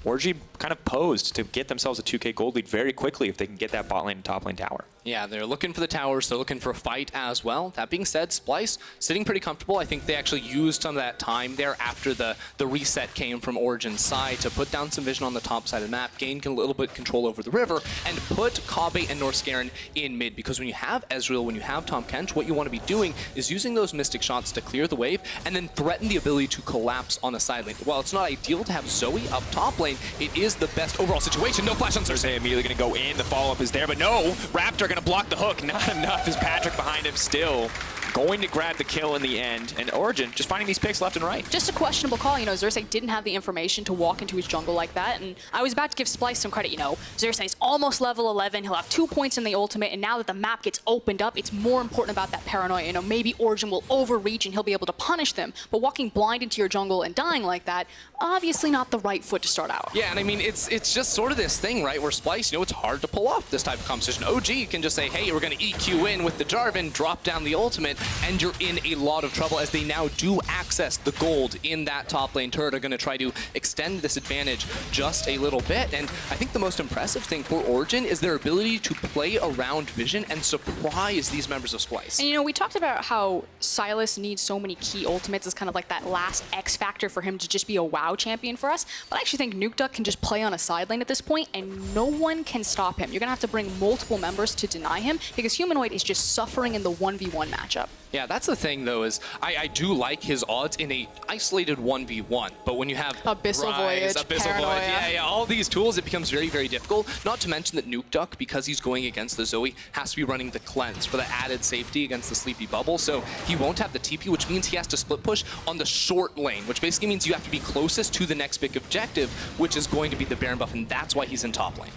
Origen kind of posed to get themselves a 2K gold lead very quickly if they can get that bot lane and top lane tower. Yeah, they're looking for the towers, they're looking for a fight as well. That being said, Splyce sitting pretty comfortable. I think they actually used some of that time there after the reset came from Origen's side to put down some vision on the top side of the map, gain a little bit of control over the river, and put Kobbe and Norskeren in mid. Because when you have Ezreal, when you have Tahm Kench, what you want to be doing is using those mystic shots to clear the wave and then threaten the ability to collapse on a side lane. While it's not ideal to have Zoe up top lane, it is the best overall situation. No flash on Xerxe. Immediately going to go in. The follow-up is there, but no. Raptor going to block the hook. Not enough as Patrik behind him still. Going to grab the kill in the end. And Origen just finding these picks left and right. Just a questionable call. You know, Xerxe didn't have the information to walk into his jungle like that. And I was about to give Splyce some credit. You know, Xerxe is almost level 11. He'll have 2 points in the ultimate. And now that the map gets opened up, it's more important about that paranoia. You know, maybe Origen will overreach and he'll be able to punish them. But walking blind into your jungle and dying like that, obviously not the right foot to start out. Yeah, and I mean, it's just sort of this thing, right, where Splyce, you know, it's hard to pull off this type of competition. OG can just say, hey, we're going to EQ in with the Jarvan, drop down the ultimate, and you're in a lot of trouble as they now do access the gold in that top lane turret. Are going to try to extend this advantage just a little bit. And I think the most impressive thing for Origen is their ability to play around vision and surprise these members of Splyce. And you know, we talked about how Sylas needs so many key ultimates as kind of like that last X factor for him to just be a WoW champion for us. But I actually think Nukeduck can just play on a side lane at this point and no one can stop him. You're going to have to bring multiple members to deny him because Humanoid is just suffering in the 1v1 matchup. Yeah, that's the thing, though, is I do like his odds in a isolated 1v1, but when you have Abyssal Voyage, Paranoia. yeah, all these tools, it becomes very, very difficult. Not to mention that Nukeduck, because he's going against the Zoe, has to be running the cleanse for the added safety against the Sleepy Bubble, so he won't have the TP, which means he has to split push on the short lane, which basically means you have to be closest to the next big objective, which is going to be the Baron buff, and that's why he's in top lane.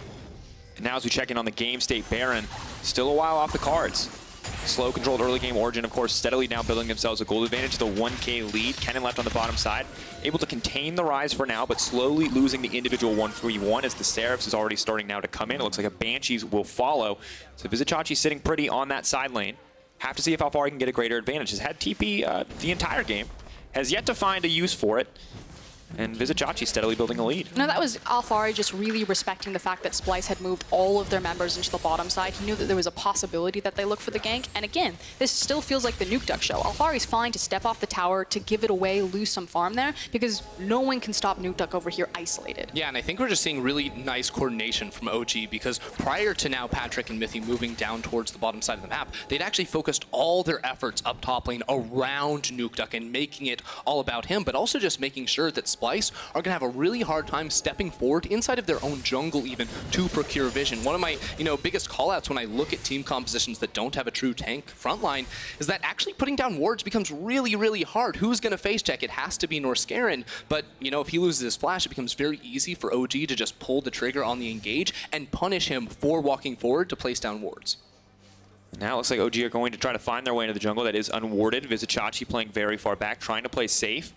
And now as we check in on the game state, Baron still a while off the cards. Slow controlled early game. Origen, of course, steadily now building themselves a gold advantage, the 1K lead. Kennen left on the bottom side, able to contain the Ryze for now, but slowly losing the individual 1v1 as the Seraphs is already starting now to come in. It looks like a Banshees will follow. So Vizicsacsi sitting pretty on that side lane. Have to see if Alphari can get a greater advantage. Has had TP the entire game, has yet to find a use for it. And Vizicsacsi steadily building a lead. No, that was Alphari just really respecting the fact that Splyce had moved all of their members into the bottom side. He knew that there was a possibility that they look for the gank. And again, this still feels like the Nukeduck show. Alphari's fine to step off the tower, to give it away, lose some farm there, because no one can stop Nukeduck over here isolated. Yeah, and I think we're just seeing really nice coordination from OG, because prior to now Patrik and Mithy moving down towards the bottom side of the map, they'd actually focused all their efforts up top lane around Nukeduck and making it all about him, but also just making sure that Splyce are going to have a really hard time stepping forward inside of their own jungle even to procure vision. One of my biggest callouts when I look at team compositions that don't have a true tank frontline is that actually putting down wards becomes really, really hard. Who's going to face check? It has to be Norskeren, but if he loses his flash, it becomes very easy for OG to just pull the trigger on the engage and punish him for walking forward to place down wards. Now it looks like OG are going to try to find their way into the jungle that is unwarded. Vizicsacsi playing very far back, trying to play safe.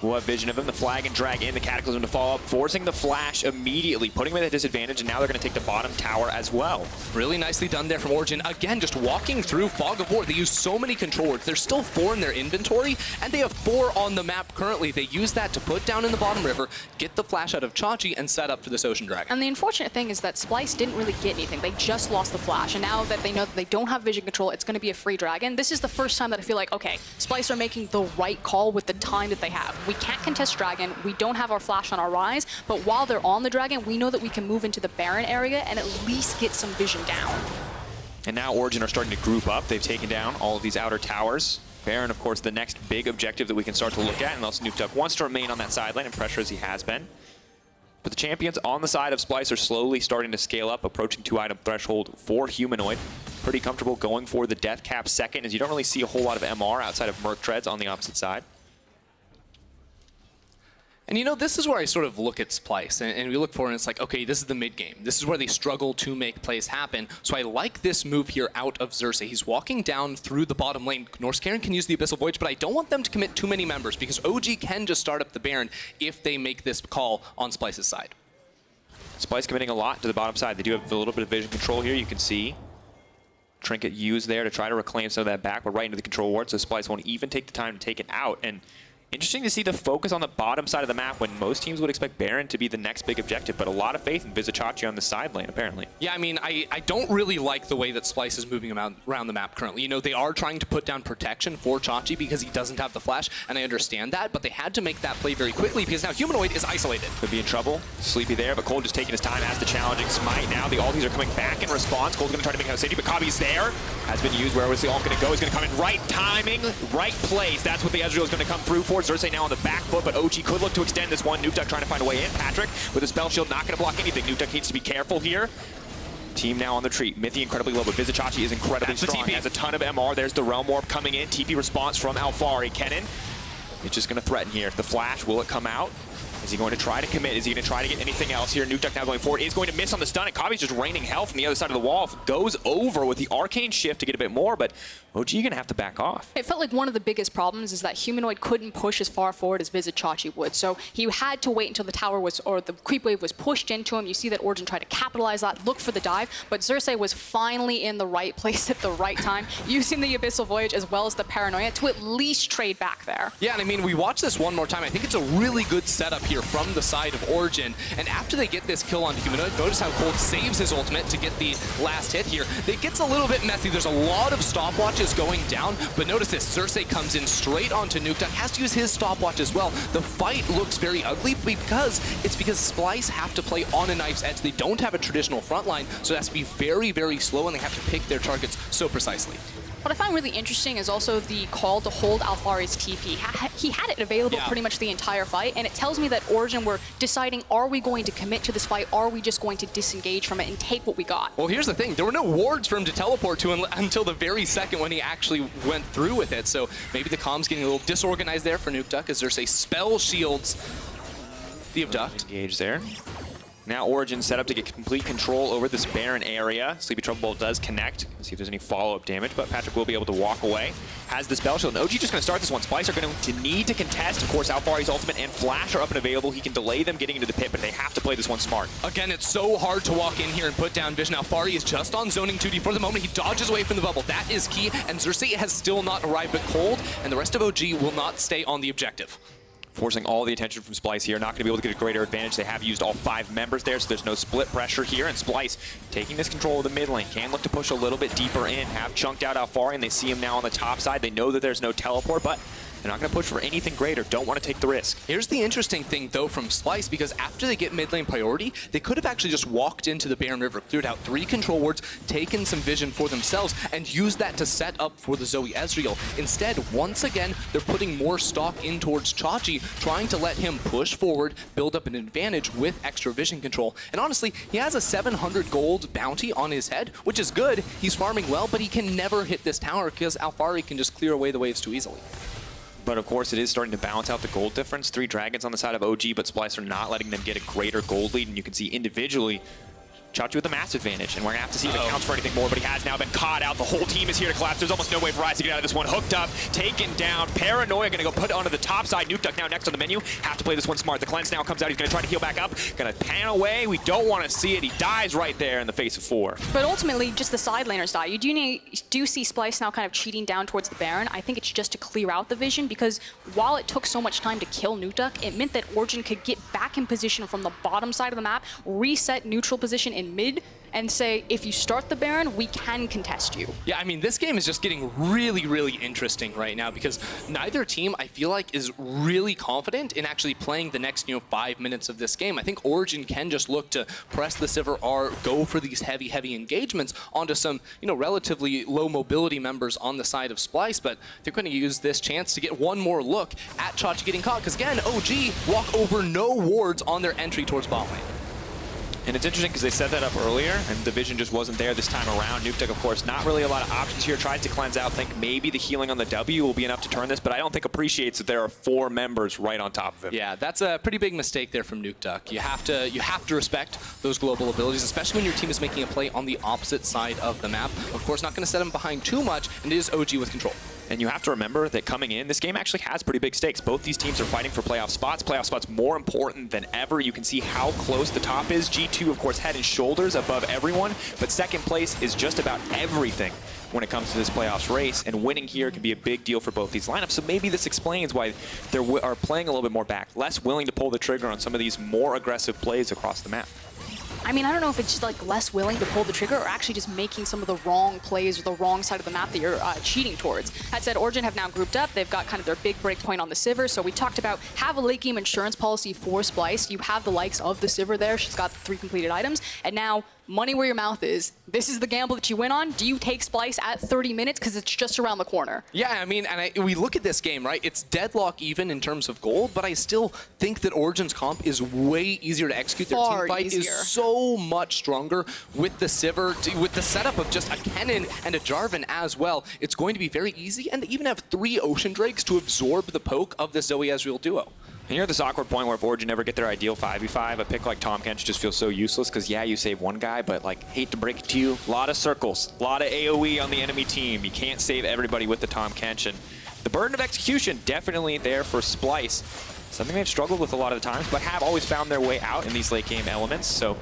We'll have vision of him, the flag and drag in, the Cataclysm to follow up, forcing the flash immediately, putting him at a disadvantage, and now they're going to take the bottom tower as well. Really nicely done there from Origen. Again, just walking through Fog of War. They use so many control wards. There's still 4 in their inventory, and they have 4 on the map currently. They use that to put down in the bottom river, get the flash out of Chachi, and set up for this Ocean Dragon. And the unfortunate thing is that Splyce didn't really get anything. They just lost the flash, and now that they know that they don't have vision control, it's going to be a free dragon. This is the first time that I feel like, okay, Splyce are making the right call with the time that they have. We can't contest dragon, we don't have our flash on our Ryze, but while they're on the dragon, we know that we can move into the Baron area and at least get some vision down. And now Origen are starting to group up. They've taken down all of these outer towers. Baron, of course, the next big objective that we can start to look at, unless Nukeduck wants to remain on that side lane and pressure as he has been. But the champions on the side of Splyce are slowly starting to scale up, approaching 2-item threshold for Humanoid. Pretty comfortable going for the death cap second, as you don't really see a whole lot of MR outside of Merc Treads on the opposite side. And this is where I sort of look at Splyce, and we look for it, and it's like, okay, this is the mid game. This is where they struggle to make plays happen. So I like this move here out of Xerxe. He's walking down through the bottom lane. Norskeren can use the Abyssal Voyage, but I don't want them to commit too many members, because OG can just start up the Baron if they make this call on Splyce's side. Splyce committing a lot to the bottom side. They do have a little bit of vision control here, you can see. Trinket used there to try to reclaim some of that back, but right into the control ward, so Splyce won't even take the time to take it out. And interesting to see the focus on the bottom side of the map when most teams would expect Baron to be the next big objective, but a lot of faith in Vizicsacsi on the side lane, apparently. Yeah, I mean, I don't really like the way that Splyce is moving around the map currently. They are trying to put down protection for Chachi because he doesn't have the flash, and I understand that, but they had to make that play very quickly because now Humanoid is isolated. Could be in trouble. Sleepy there, but Kold just taking his time as the challenging smite. Now the ultis are coming back in response. Kold's going to try to make out safety, but Kobbe's there. Has been used. Where was the ult going to go? He's going to come in right timing, right place. That's what the Ezreal is going to come through for. Xerxe now on the back foot, but OG could look to extend this one. Nukeduck trying to find a way in. Patrik with a spell shield, not going to block anything. Nukeduck needs to be careful here. Team now on the retreat. Mithy incredibly low, but Vizicsacsi is incredibly strong. Has a ton of MR. There's the Realm Warp coming in. TP response from Alphari. Kennen is just going to threaten here. The flash, will it come out? Is he going to try to commit? Is he going to try to get anything else here? Nukeduck now going forward. Is going to miss on the stun, and Kobbe's just raining hell from the other side of the wall. Goes over with the Arcane Shift to get a bit more, but OG going to have to back off. It felt like one of the biggest problems is that Humanoid couldn't push as far forward as Vizicsacsi would. So he had to wait until the tower was, or the creep wave was pushed into him. You see that Origen tried to capitalize that, look for the dive, but Xerxe was finally in the right place at the right time, using the Abyssal Voyage as well as the Paranoia to at least trade back there. Yeah, and I mean, we watch this one more time. I think it's a really good setup here from the side of Origen. And after they get this kill on Humanoid, notice how Kold saves his ultimate to get the last hit here. It gets a little bit messy. There's a lot of stopwatches going down, but notice this. Xerxe comes in straight onto Nukeduck, has to use his stopwatch as well. The fight looks very ugly because Splyce have to play on a knife's edge. They don't have a traditional front line, so it has to be very, very slow, and they have to pick their targets so precisely. What I find really interesting is also the call to hold Alphari's TP. He had it available pretty much the entire fight, and it tells me that Origen were deciding, are we going to commit to this fight? Are we just going to disengage from it and take what we got? Well, here's the thing. There were no wards for him to teleport to until the very second when he actually went through with it. So maybe the comm's getting a little disorganized there for Nukeduck as there's a spell shields the abduct. Engage there. Now Origen set up to get complete control over this Baron area. Sleepy Trouble Ball does connect. See if there's any follow-up damage, but Patrik will be able to walk away. Has the spell shield. And OG just going to start this one. Splyce are going to need to contest. Of course, Alphari's ultimate and Flash are up and available. He can delay them getting into the pit, but they have to play this one smart. Again, it's so hard to walk in here and put down vision. Alphari is just on zoning 2D for the moment. He dodges away from the bubble. That is key, and Xerxe has still not arrived at Kold, and the rest of OG will not stay on the objective. Forcing all the attention from Splyce here. Not going to be able to get a greater advantage. They have used all 5 members there, so there's no split pressure here. And Splyce taking this control of the mid lane. Can look to push a little bit deeper in. Have chunked out Alphari, and they see him now on the top side. They know that there's no teleport, but they're not going to push for anything greater. Don't want to take the risk. Here's the interesting thing, though, from Splyce, because after they get mid lane priority, they could have actually just walked into the Barren River, cleared out 3 control wards, taken some vision for themselves, and used that to set up for the Zoe Ezreal. Instead, once again, they're putting more stock in towards Chachi, trying to let him push forward, build up an advantage with extra vision control. And honestly, he has a 700 gold bounty on his head, which is good. He's farming well, but he can never hit this tower because Alphari can just clear away the waves too easily. But of course, it is starting to balance out the gold difference. 3 dragons on the side of OG, but Splyce are not letting them get a greater gold lead. And you can see individually, Chachi with a mass advantage. And we're going to have to see if it counts for anything more, but he has now been caught out. The whole team is here to collapse. There's almost no way for Ryze to get out of this one. Hooked up, taken down. Paranoia going to go put onto the top side. Nukeduck now next on the menu. Have to play this one smart. The cleanse now comes out. He's going to try to heal back up. Going to pan away. We don't want to see it. He dies right there in the face of 4. But ultimately, just the side laners die. You do see Splyce now kind of cheating down towards the Baron. I think it's just to clear out the vision, because while it took so much time to kill Nukeduck, it meant that Origen could get back in position from the bottom side of the map, reset neutral position in mid, and say, if you start the Baron, we can contest you. Yeah, I mean, this game is just getting really, really interesting right now because neither team, I feel like, is really confident in actually playing the next, 5 minutes of this game. I think Origen can just look to press the Sivir R, go for these heavy, heavy engagements onto some, relatively low mobility members on the side of Splyce, but they're going to use this chance to get one more look at Chachi getting caught, because again, OG walk over no wards on their entry towards bot lane. And it's interesting because they set that up earlier, and the vision just wasn't there this time around. Nukeduck, of course, not really a lot of options here. Tries to cleanse out. Think maybe the healing on the W will be enough to turn this, but I don't think appreciates that there are 4 members right on top of him. Yeah, that's a pretty big mistake there from Nukeduck. You have to respect those global abilities, especially when your team is making a play on the opposite side of the map. Of course, not going to set him behind too much, and it is OG with control. And you have to remember that coming in, this game actually has pretty big stakes. Both these teams are fighting for playoff spots. Playoff spots more important than ever. You can see how close the top is. G2, of course, head and shoulders above everyone, but second place is just about everything when it comes to this playoffs race, and winning here can be a big deal for both these lineups. So maybe this explains why they are playing a little bit more back, less willing to pull the trigger on some of these more aggressive plays across the map. I mean, I don't know if it's just like less willing to pull the trigger or actually just making some of the wrong plays or the wrong side of the map that you're cheating towards. That said, Origen have now grouped up. They've got kind of their big break point on the Sivir. So we talked about have a late game insurance policy for Splyce. You have the likes of the Sivir there. She's got 3 completed items. And now, money where your mouth is. This is the gamble that you win on. Do you take Splyce at 30 minutes? Because it's just around the corner. Yeah, I mean, and we look at this game, right? It's deadlock even in terms of gold, but I still think that Origen's comp is way easier to execute. Their team fight is so much stronger with the Sivir, with the setup of just a Kennen and a Jarvan as well. It's going to be very easy, and they even have 3 Ocean Drakes to absorb the poke of this Zoe Ezreal duo. And you're at this awkward point where if Origen never get their ideal 5v5, a pick like Tahm Kench just feels so useless because, yeah, you save one guy, but, like, hate to break it to you, a lot of circles, a lot of AoE on the enemy team. You can't save everybody with the Tahm Kench, and the burden of execution definitely there for Splyce. Something they've struggled with a lot of the times, but have always found their way out in these late game elements. So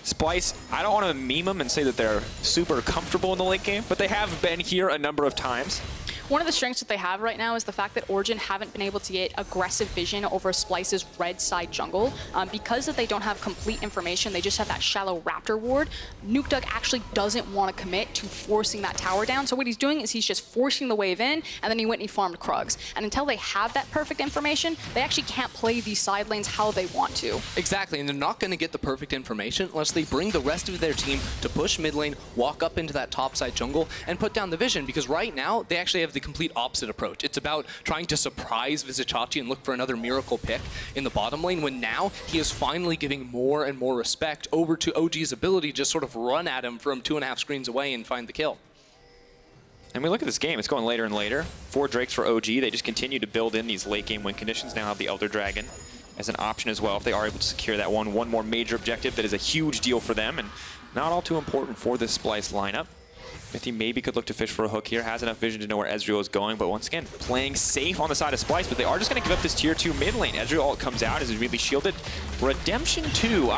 Splyce, I don't want to meme them and say that they're super comfortable in the late game, but they have been here a number of times. One of the strengths that they have right now is the fact that Origen haven't been able to get aggressive vision over Splyce's red side jungle. Because that they don't have complete information, they just have that shallow Raptor ward. Nukeduck actually doesn't want to commit to forcing that tower down. So what he's doing is he's just forcing the wave in, and then he went and he farmed Krugs. And until they have that perfect information, they actually can't play these side lanes how they want to. Exactly, and they're not going to get the perfect information unless they bring the rest of their team to push mid lane, walk up into that top side jungle, and put down the vision, because right now they actually have the complete opposite approach. It's about trying to surprise Vizicsacsi and look for another miracle pick in the bottom lane, when now he is finally giving more and more respect over to OG's ability to just sort of run at him from 2.5 screens away and find the kill. And we look at this game, it's going later and later. 4 Drakes for OG, they just continue to build in these late game win conditions. Now have the Elder Dragon as an option as well if they are able to secure that one more major objective that is a huge deal for them and not all too important for this Splyce lineup. Mithy maybe could look to fish for a hook here, has enough vision to know where Ezreal is going, but once again, playing safe on the side of Splyce, but they are just going to give up this tier 2 mid lane. Ezreal comes out, is really shielded. Redemption 2,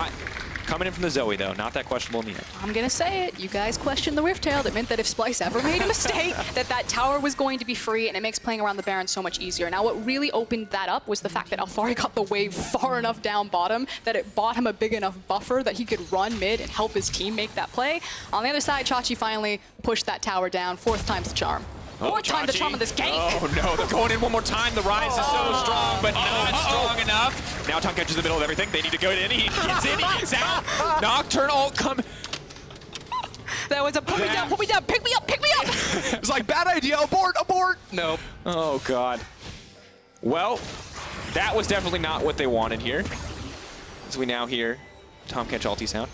coming in from the Zoe though, not that questionable in the end. I'm gonna say it, you guys questioned the Rift Tail. That meant that if Splyce ever made a mistake, that tower was going to be free, and it makes playing around the Baron so much easier. Now what really opened that up was the fact that Alphari got the wave far enough down bottom that it bought him a big enough buffer that he could run mid and help his team make that play. On the other side, Chachi finally pushed that tower down, 4th time's the charm. Fourth time the charm of this gank. Oh no, they're going in one more time. The Ryze is so strong, but not strong enough. Now Tahm catches the middle of everything. They need to go in. He gets in, he gets out. Nocturne ult come. That was a put me down, pick me up, pick me up. It was like, bad idea, abort, abort. No. Oh god. Well, that was definitely not what they wanted here. As we now hear Tahm Kench ulti sound.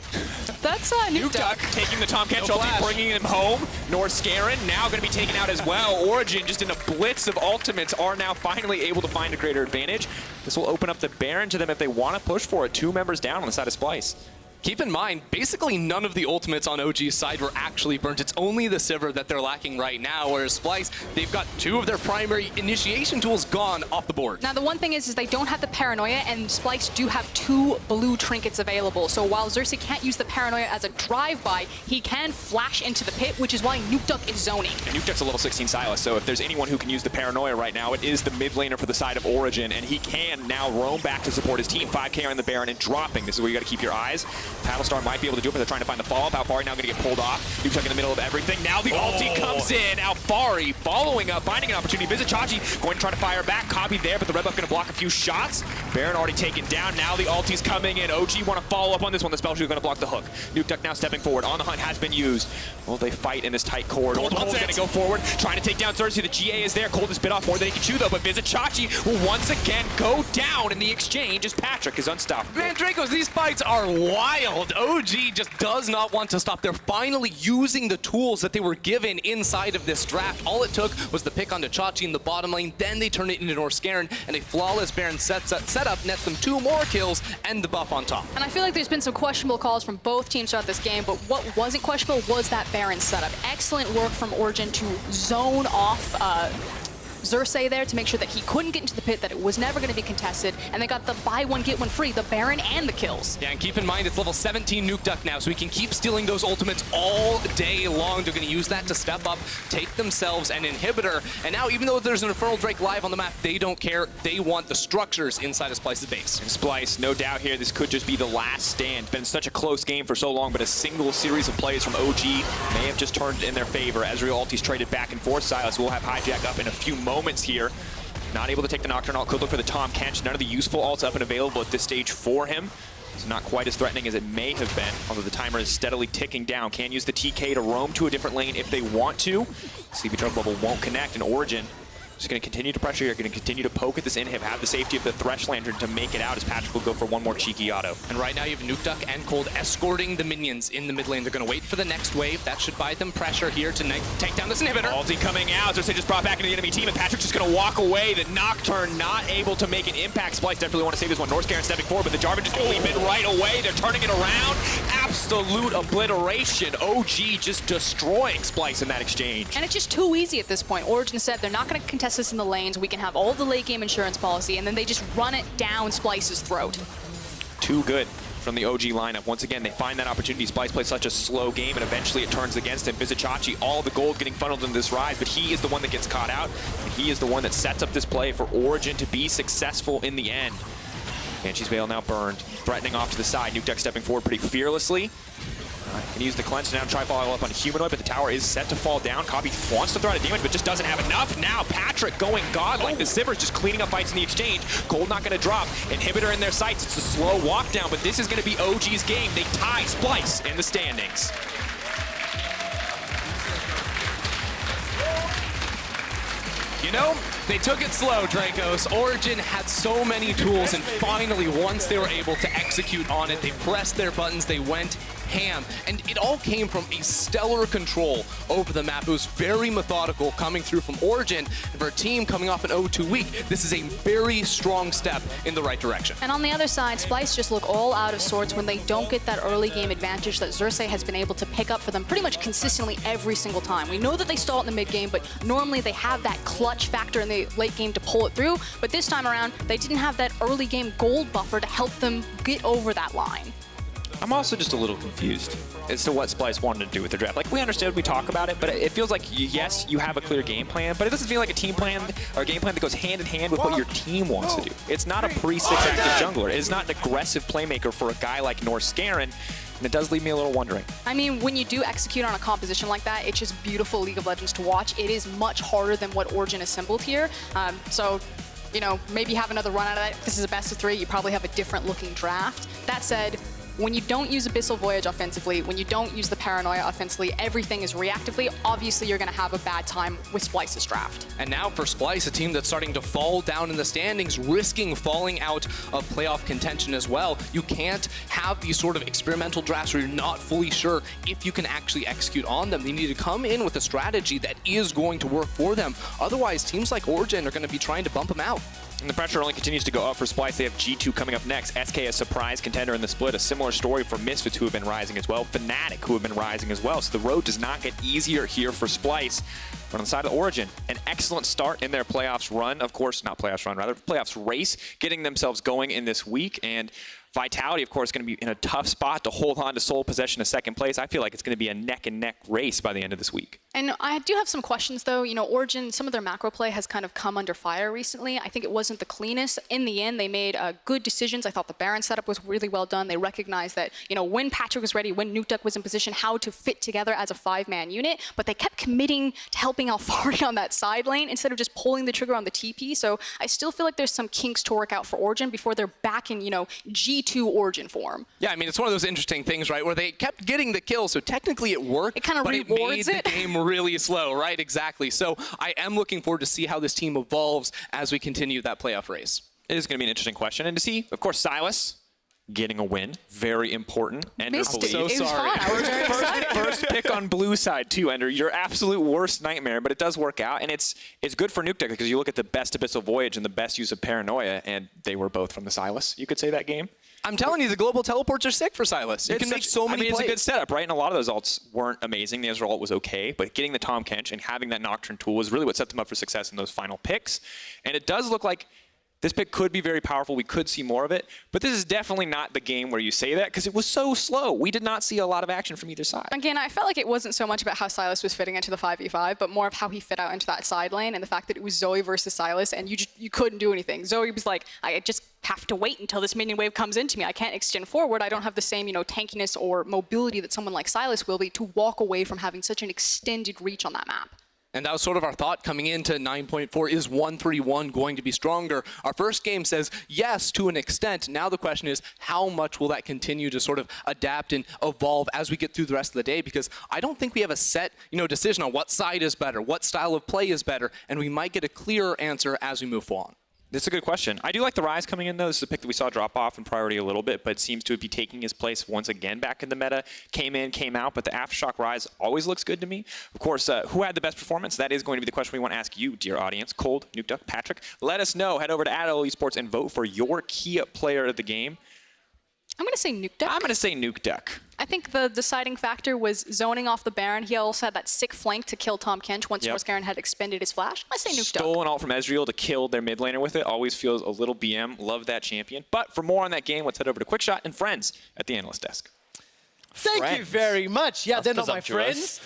That's Nukeduck. Taking the Tahm Kench No ulti, flash. bringing him home. Norskeren now going to be taken out as well. Origen, just in a blitz of ultimates, are now finally able to find a greater advantage. This will open up the Baron to them if they want to push for it. 2 members down on the side of Splyce. Keep in mind, basically none of the ultimates on OG's side were actually burnt. It's only the Sivir that they're lacking right now, whereas Splyce, they've got 2 of their primary initiation tools gone off the board. Now the one thing is they don't have the Paranoia, and Splyce do have 2 blue trinkets available. So while Xerxe can't use the Paranoia as a drive-by, he can flash into the pit, which is why Nukeduck is zoning. And Nukeduck's a level 16 Sylas, so if there's anyone who can use the Paranoia right now, it is the mid laner for the side of Origen, and he can now roam back to support his team. 5k on the Baron and dropping. This is where you got to keep your eyes. Battlestar might be able to do it, but they're trying to find the follow-up. Alphari now going to get pulled off. Nukeduck in the middle of everything. Now the ulti comes in. Alphari following up, finding an opportunity. Vizicsacsi going to try to fire back. Copy there, but the red buff going to block a few shots. Baron already taken down. Now the ulti's coming in. OG want to follow up on this one. The spell shoot going to block the hook. Nukeduck now stepping forward. On the hunt has been used. Will they fight in this tight corridor? Cold's going to go forward, trying to take down Xerxe. The GA is there. Cold has bit off more than he can chew though, but Vizicsacsi will once again go down in the exchange as Patrik is unstoppable. Man, Drakos, these fights are wild. OG just does not want to stop. They're finally using the tools that they were given inside of this draft. All it took was the pick onto Chachi in the bottom lane, then they turn it into Norskeren, and a flawless Baron setup nets them 2 more kills and the buff on top. And I feel like there's been some questionable calls from both teams throughout this game, but what wasn't questionable was that Baron setup. Excellent work from Origen to zone off Xerxe there to make sure that he couldn't get into the pit, that it was never going to be contested, and they got the buy one, get one free, the Baron and the kills. Yeah, and keep in mind, it's level 17 Nukeduck now, so we can keep stealing those ultimates all day long. They're going to use that to step up, take themselves an inhibitor, and now even though there's an Infernal Drake live on the map, they don't care. They want the structures inside of Splyce's base. And Splyce, no doubt here, this could just be the last stand. Been such a close game for so long, but a single series of plays from OG may have just turned in their favor. Ezreal ulti's traded back and forth. Sylas will have hijack up in a few moments here. Not able to take the Nocturne ult. Could look for the Tahm Kench. None of the useful ults up and available at this stage for him. It's not quite as threatening as it may have been, although the timer is steadily ticking down. Can use the TK to roam to a different lane if they want to. CB Truck Bubble won't connect, and Origen just going to continue to pressure here, going to continue to poke at this inhib, have the safety of the Thresh Lantern to make it out as Patrik will go for one more cheeky auto. And right now you have Nukeduck and Kold escorting the minions in the mid lane. They're going to wait for the next wave. That should buy them pressure here to take down this inhibitor. Ulti coming out. Xerxe just brought back into the enemy team, and Patrik's just going to walk away. The Nocturne not able to make an impact. Splyce definitely want to save this one. Norskeren stepping forward, but the Jarvan just going to leap in right away. They're turning it around. Absolute obliteration. OG just destroying Splyce in that exchange. And it's just too easy at this point. Origen said they're not going to contest this in the lanes. We can have all the late game insurance policy, and then they just run it down Splyce's throat. Too good. from the OG lineup. Once again, they find that opportunity. Splyce plays such a slow game, and eventually it turns against him. Vizicsacsi, all the gold getting funneled into this Ryze, but he is the one that gets caught out, and he is the one that sets up this play for Origen to be successful in the end. Banshee's Veil now burned, threatening off to the side. Nukeduck stepping forward pretty fearlessly. Can use the cleanse to now try follow up on Humanoid, but the tower is set to fall down. Kobbe wants to throw out a damage, but just doesn't have enough. Now Patrik going godlike. The Sivir's just cleaning up fights in the exchange. Kold not going to drop. Inhibitor in their sights. It's a slow walk down, but this is going to be OG's game. They tie Splyce in the standings. You know, they took it slow, Drakos. Origen had so many tools, and finally, once they were able to execute on it, they pressed their buttons, they went ham. And it all came from a stellar control over the map. It was very methodical coming through from Origen. And for a team coming off an 0-2 week, this is a very strong step in the right direction. And on the other side, Splyce just look all out of sorts when they don't get that early game advantage that Xerxe has been able to pick up for them pretty much consistently every single time. We know that they stall in the mid game, but normally they have that clutch factor in the late game to pull it through. But this time around, they didn't have that early game gold buffer to help them get over that line. I'm also just a little confused as to what Splyce wanted to do with the draft. Like, we understood, we talk about it, but it feels like, yes, you have a clear game plan, but it doesn't feel like a team plan or a game plan that goes hand in hand with what your team wants to do. It's not a pre-6 active jungler. It is not an aggressive playmaker for a guy like Norskeren, and it does leave me a little wondering. I mean, when you do execute on a composition like that, it's just beautiful League of Legends to watch. It is much harder than what Origen assembled here. So, you know, maybe have another run out of that. If this is a best of 3, you probably have a different looking draft. That said, when you don't use Abyssal Voyage offensively, when you don't use the Paranoia offensively, everything is reactively, obviously you're going to have a bad time with Splyce's draft. And now for Splyce, a team that's starting to fall down in the standings, risking falling out of playoff contention as well. You can't have these sort of experimental drafts where you're not fully sure if you can actually execute on them. They need to come in with a strategy that is going to work for them. Otherwise, teams like Origen are going to be trying to bump them out. And the pressure only continues to go up for Splyce. They have G2 coming up next. SK, a surprise contender in the split. A similar story for Misfits, who have been rising as well. Fnatic, who have been rising as well. So the road does not get easier here for Splyce. But on the side of Origen, an excellent start in their playoffs run. Of course, not playoffs run, rather playoffs race, getting themselves going in this week. And Vitality, of course, going to be in a tough spot to hold on to sole possession of second place. I feel like it's going to be a neck-and-neck race by the end of this week. And I do have some questions, though. You know, Origen, some of their macro play has kind of come under fire recently. I think it wasn't the cleanest. In the end, they made good decisions. I thought the Baron setup was really well done. They recognized that, you know, when Patrik was ready, when Nukeduck was in position, how to fit together as a 5-man unit. But they kept committing to helping Alphari on that side lane instead of just pulling the trigger on the TP. So I still feel like there's some kinks to work out for Origen before they're back in, you know, G2 Origen form. Yeah, I mean, it's one of those interesting things, right, where they kept getting the kills, so technically it worked, it kind of but rewards it made the game really slow, right? Exactly. So I am looking forward to see how this team evolves as we continue that playoff race. It is going to be an interesting question. And to see, of course, Sylas getting a win. Very important. Ender, Missed it. So It was sorry. fun. I was very excited. First pick on blue side too, Ender. Your absolute worst nightmare, but it does work out, and it's good for Nukeduck because you look at the best Abyssal Voyage and the best use of Paranoia, and they were both from the Sylas. You could say that game. I'm telling you, the global teleports are sick for Sylas. You can make so many plays. It's a good setup, right? And a lot of those ults weren't amazing. The Ezreal ult was okay, but getting the Tahm Kench and having that Nocturne tool is really what set them up for success in those final picks. And it does look like this pick could be very powerful. We could see more of it, but this is definitely not the game where you say that because it was so slow. We did not see a lot of action from either side. Again, I felt like it wasn't so much about how Sylas was fitting into the 5v5, but more of how he fit out into that side lane and the fact that it was Zoe versus Sylas and you couldn't do anything. Zoe was like, I just have to wait until this minion wave comes into me. I can't extend forward. I don't have the same, you know, tankiness or mobility that someone like Sylas will be to walk away from having such an extended reach on that map. And that was sort of our thought coming into 9.4. Is 1-3-1 going to be stronger? Our first game says yes to an extent. Now the question is, how much will that continue to sort of adapt and evolve as we get through the rest of the day? Because I don't think we have a set, you know, decision on what side is better, what style of play is better, and we might get a clearer answer as we move on. That's a good question. I do like the Ryze coming in, though. This is a pick that we saw drop off in priority a little bit, but seems to be taking his place once again back in the meta. Came in, came out, but the Aftershock Ryze always looks good to me. Of course, who had the best performance? That is going to be the question we want to ask you, dear audience. Kold, Nukeduck, Patrik. Let us know. Head over to LEC Esports and vote for your key player of the game. I'm going to say Nukeduck. I'm going to say Nukeduck. I think the deciding factor was zoning off the Baron. He also had that sick flank to kill Tahm Kench once Norskeren had expended his flash. I say Nukeduck. Stole an ult from Ezreal to kill their mid laner with it. Always feels a little BM. Love that champion. But for more on that game, let's head over to Quickshot and friends at the analyst desk. Thank you very much. Yeah, That's they're not my friends.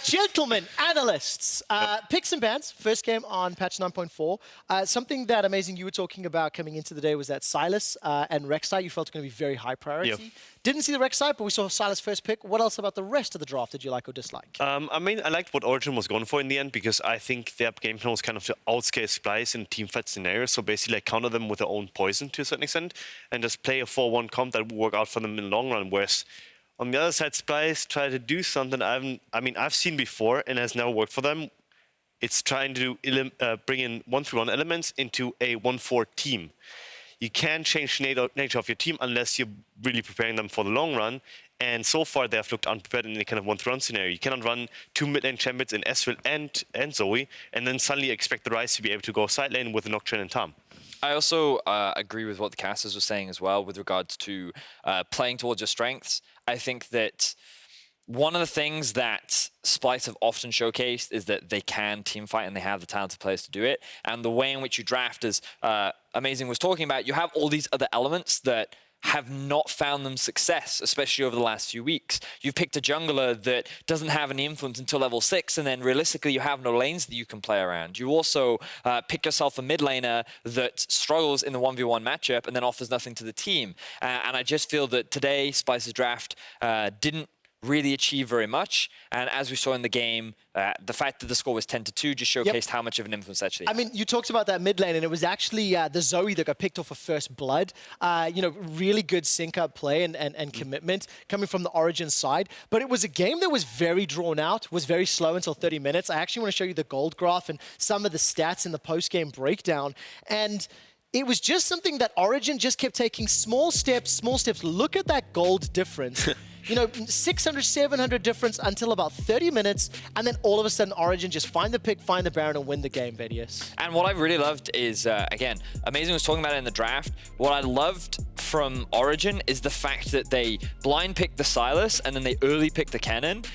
Gentlemen, analysts, picks and bans, first game on patch 9.4. Something that Amazing you were talking about coming into the day was that Sylas and Rek'Sai you felt were going to be very high priority. Yep. Didn't see the Rek'Sai, but we saw Sylas first pick. What else about the rest of the draft did you like or dislike? I mean, I liked what Origen was going for in the end because I think their game plan was kind of to outscale Splyce in teamfight scenarios. So basically, like, counter them with their own poison to a certain extent and just play a 4-1 comp that would work out for them in the long run. Whereas on the other side, Splyce tried to do something I've seen before and has never worked for them. It's trying to bring in 1-3-1 elements into a 1-4 team. You can't change the nature of your team unless you're really preparing them for the long run. And so far, they have looked unprepared in any kind of 1-3-1 scenario. You cannot run 2 mid-lane champions in Ezreal and Zoe, and then suddenly expect the Ryze to be able to go side lane with the Nocturne and Tahm. I also agree with what the casters were saying as well with regards to playing towards your strengths. I think that one of the things that Splyce have often showcased is that they can teamfight and they have the talented players to do it. And the way in which you draft, as Amazing was talking about, you have all these other elements that have not found them success, especially over the last few weeks. You've picked a jungler that doesn't have any influence until level 6, and then realistically you have no lanes that you can play around. You also pick yourself a mid laner that struggles in the 1v1 matchup and then offers nothing to the team. And I just feel that today Splyce's draft didn't really achieve very much, and as we saw in the game, the fact that the score was 10-2 just showcased how much of an influence actually had. I mean, you talked about that mid lane, and it was actually the Zoe that got picked off for first blood. You know, really good sync-up play and commitment coming from the Origen side. But it was a game that was very drawn out, was very slow until 30 minutes. I actually want to show you the gold graph and some of the stats in the post-game breakdown. And it was just something that Origen just kept taking small steps, small steps. Look at that gold difference. You know, 600, 700 difference until about 30 minutes, and then all of a sudden Origen just find the pick, find the Baron, and win the game, Vedius. And what I really loved is, again, Amazing was talking about it in the draft, what I loved from Origen is the fact that they blind pick the Sylas, and then they early pick the Kennen,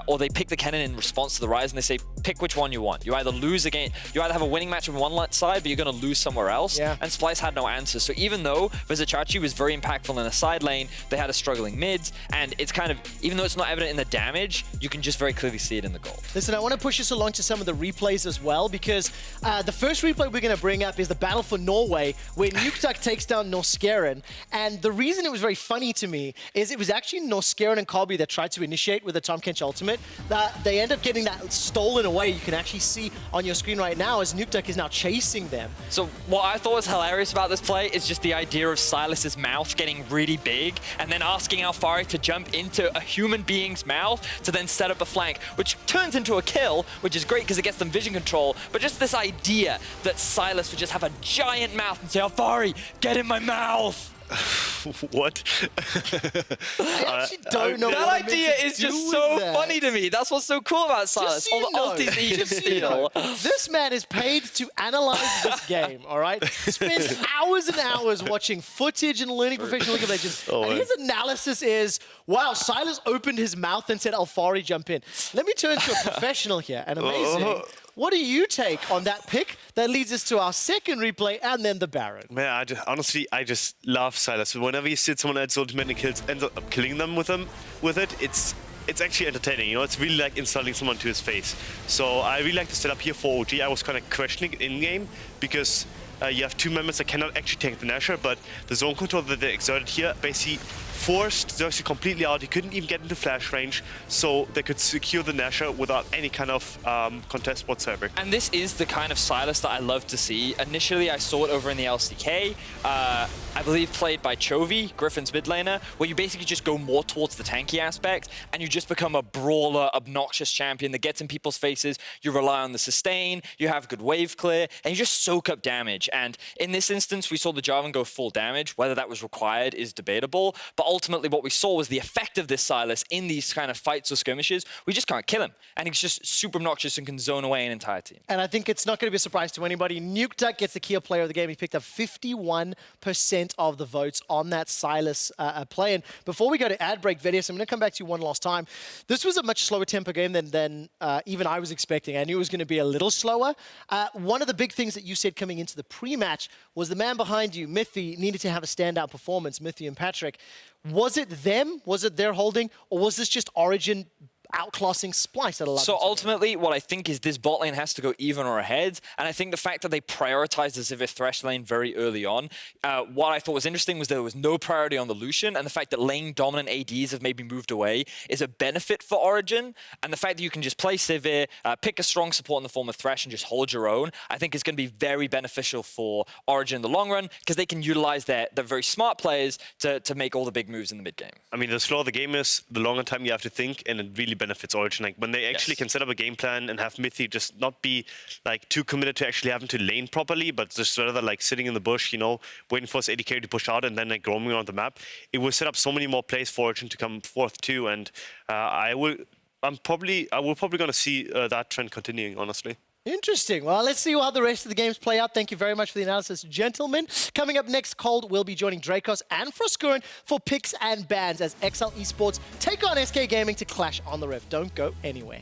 or they pick the Kennen in response to the Ryze, and they say, pick which one you want. You either lose again, you either have a winning match on one side, but you're going to lose somewhere else, and Splyce had no answers. So even though Vizicsacsi was very impactful in the side lane, they had a struggling mids, and it's kind of, even though it's not evident in the damage, you can just very clearly see it in the gold. Listen, I want to push us along to some of the replays as well, because the first replay we're going to bring up is the Battle for Norway, where Nukeduck takes down Norskeren. And the reason it was very funny to me is it was actually Norskeren and Kobbe that tried to initiate with the Tahm Kench ultimate. They end up getting that stolen away. You can actually see on your screen right now as Nukeduck is now chasing them. So what I thought was hilarious about this play is just the idea of Sylas's mouth getting really big and then asking Alphari to jump into a human being's mouth to then set up a flank, which turns into a kill, which is great because it gets them vision control. But just this idea that Sylas would just have a giant mouth and say, Alphari, get in my mouth. What? I actually don't know. That idea is just so funny to me. That's what's so cool about Sylas. All the ultis he can steal. This man is paid to analyze this game, all right? Spends hours and hours watching footage and learning professional League of Legends. And his analysis is, wow, Sylas opened his mouth and said, Alphari, jump in. Let me turn to a professional here, and Amazing. What do you take on that pick that leads us to our second replay and then the Baron? Man, honestly, I just love Sylas. Whenever you see someone else ultimate and ends up killing them with it, it's actually entertaining. You know, it's really like insulting someone to his face. So I really like the setup here for OG. I was kind of questioning it in-game because you have two members that cannot actually take the Nashor, but the zone control that they exerted here basically forced Xerxe completely out. He couldn't even get into flash range, so they could secure the Nashor without any kind of contest whatsoever. And this is the kind of Sylas that I love to see. Initially, I saw it over in the LCK, I believe played by Chovy, Griffin's mid laner, where you basically just go more towards the tanky aspect, and you just become a brawler, obnoxious champion that gets in people's faces. You rely on the sustain, you have good wave clear, and you just soak up damage. damage. And in this instance, we saw the Jarvan go full damage. Whether that was required is debatable. But ultimately, what we saw was the effect of this Sylas in these kind of fights or skirmishes. We just can't kill him. And he's just super obnoxious and can zone away an entire team. And I think it's not going to be a surprise to anybody. Nukeduck gets the key player of the game. He picked up 51% of the votes on that Sylas play. And before we go to ad break, Vedius, I'm going to come back to you one last time. This was a much slower tempo game than even I was expecting. I knew it was going to be a little slower. One of the big things that you said coming into the pre-match was the man behind you, Mithy, needed to have a standout performance, Mithy and Patrik. Was it them? Was it their holding? Or was this just Origen outclassing Splyce at 11? So ultimately, what I think is this bot lane has to go even or ahead, and I think the fact that they prioritized the Sivir Thresh lane very early on, what I thought was interesting was there was no priority on the Lucian, and the fact that lane dominant ADs have maybe moved away is a benefit for Origen, and the fact that you can just play Sivir, pick a strong support in the form of Thresh and just hold your own, I think is going to be very beneficial for Origen in the long run, because they can utilize their very smart players to make all the big moves in the mid game. I mean, the slower the game is, the longer time you have to think, and it really benefits Origen. Like when they actually can set up a game plan and have Mithy just not be like too committed to actually having to lane properly, but just rather like sitting in the bush, you know, waiting for his AD carry to push out and then like roaming around the map. It will set up so many more plays for Origen to come forth too, and I will probably gonna see that trend continuing, honestly. Interesting. Well, let's see how the rest of the games play out. Thank you very much for the analysis, gentlemen. Coming up next, Kold will be joining Drakos and Froskurinn for picks and bans as XL Esports take on SK Gaming to clash on the Rift. Don't go anywhere.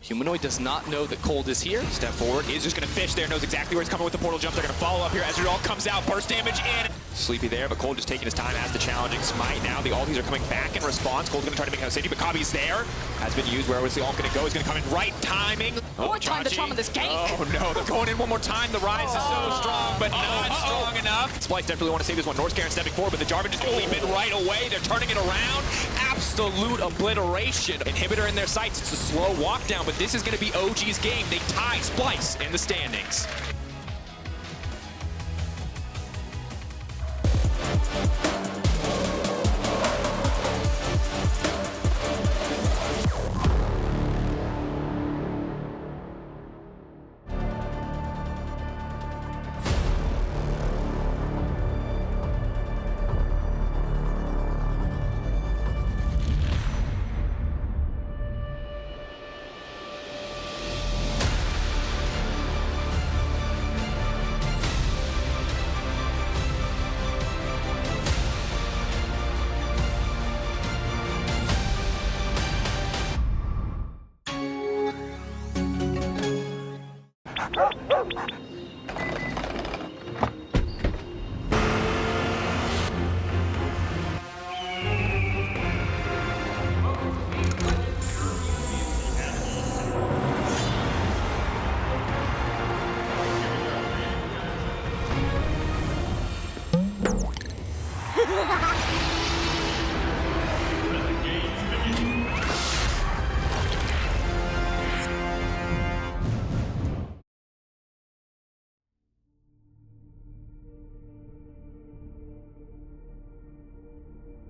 Humanoid does not know that Kold is here. Step forward, is just going to fish there, knows exactly where he's coming with the portal jump. They're going to follow up here. Ezreal comes out, burst damage in. Sleepy there, but Kold just taking his time as the challenging smite. Now the ultis are coming back in response. Kold's going to try to make out a safety, but Kobbe's there. Has been used. Where was the ult going to go? He's going to come in right timing. More time to trauma this gank. Oh no, they're going in one more time. The Ryze is so strong, but not strong enough. Splyce definitely want to save this one. Norskeren stepping forward, but the Jarvan just going to leap in right away. They're turning it around. Absolute obliteration. Inhibitor in their sights. It's a slow walk down, but this is going to be OG's game. They tie Splyce in the standings.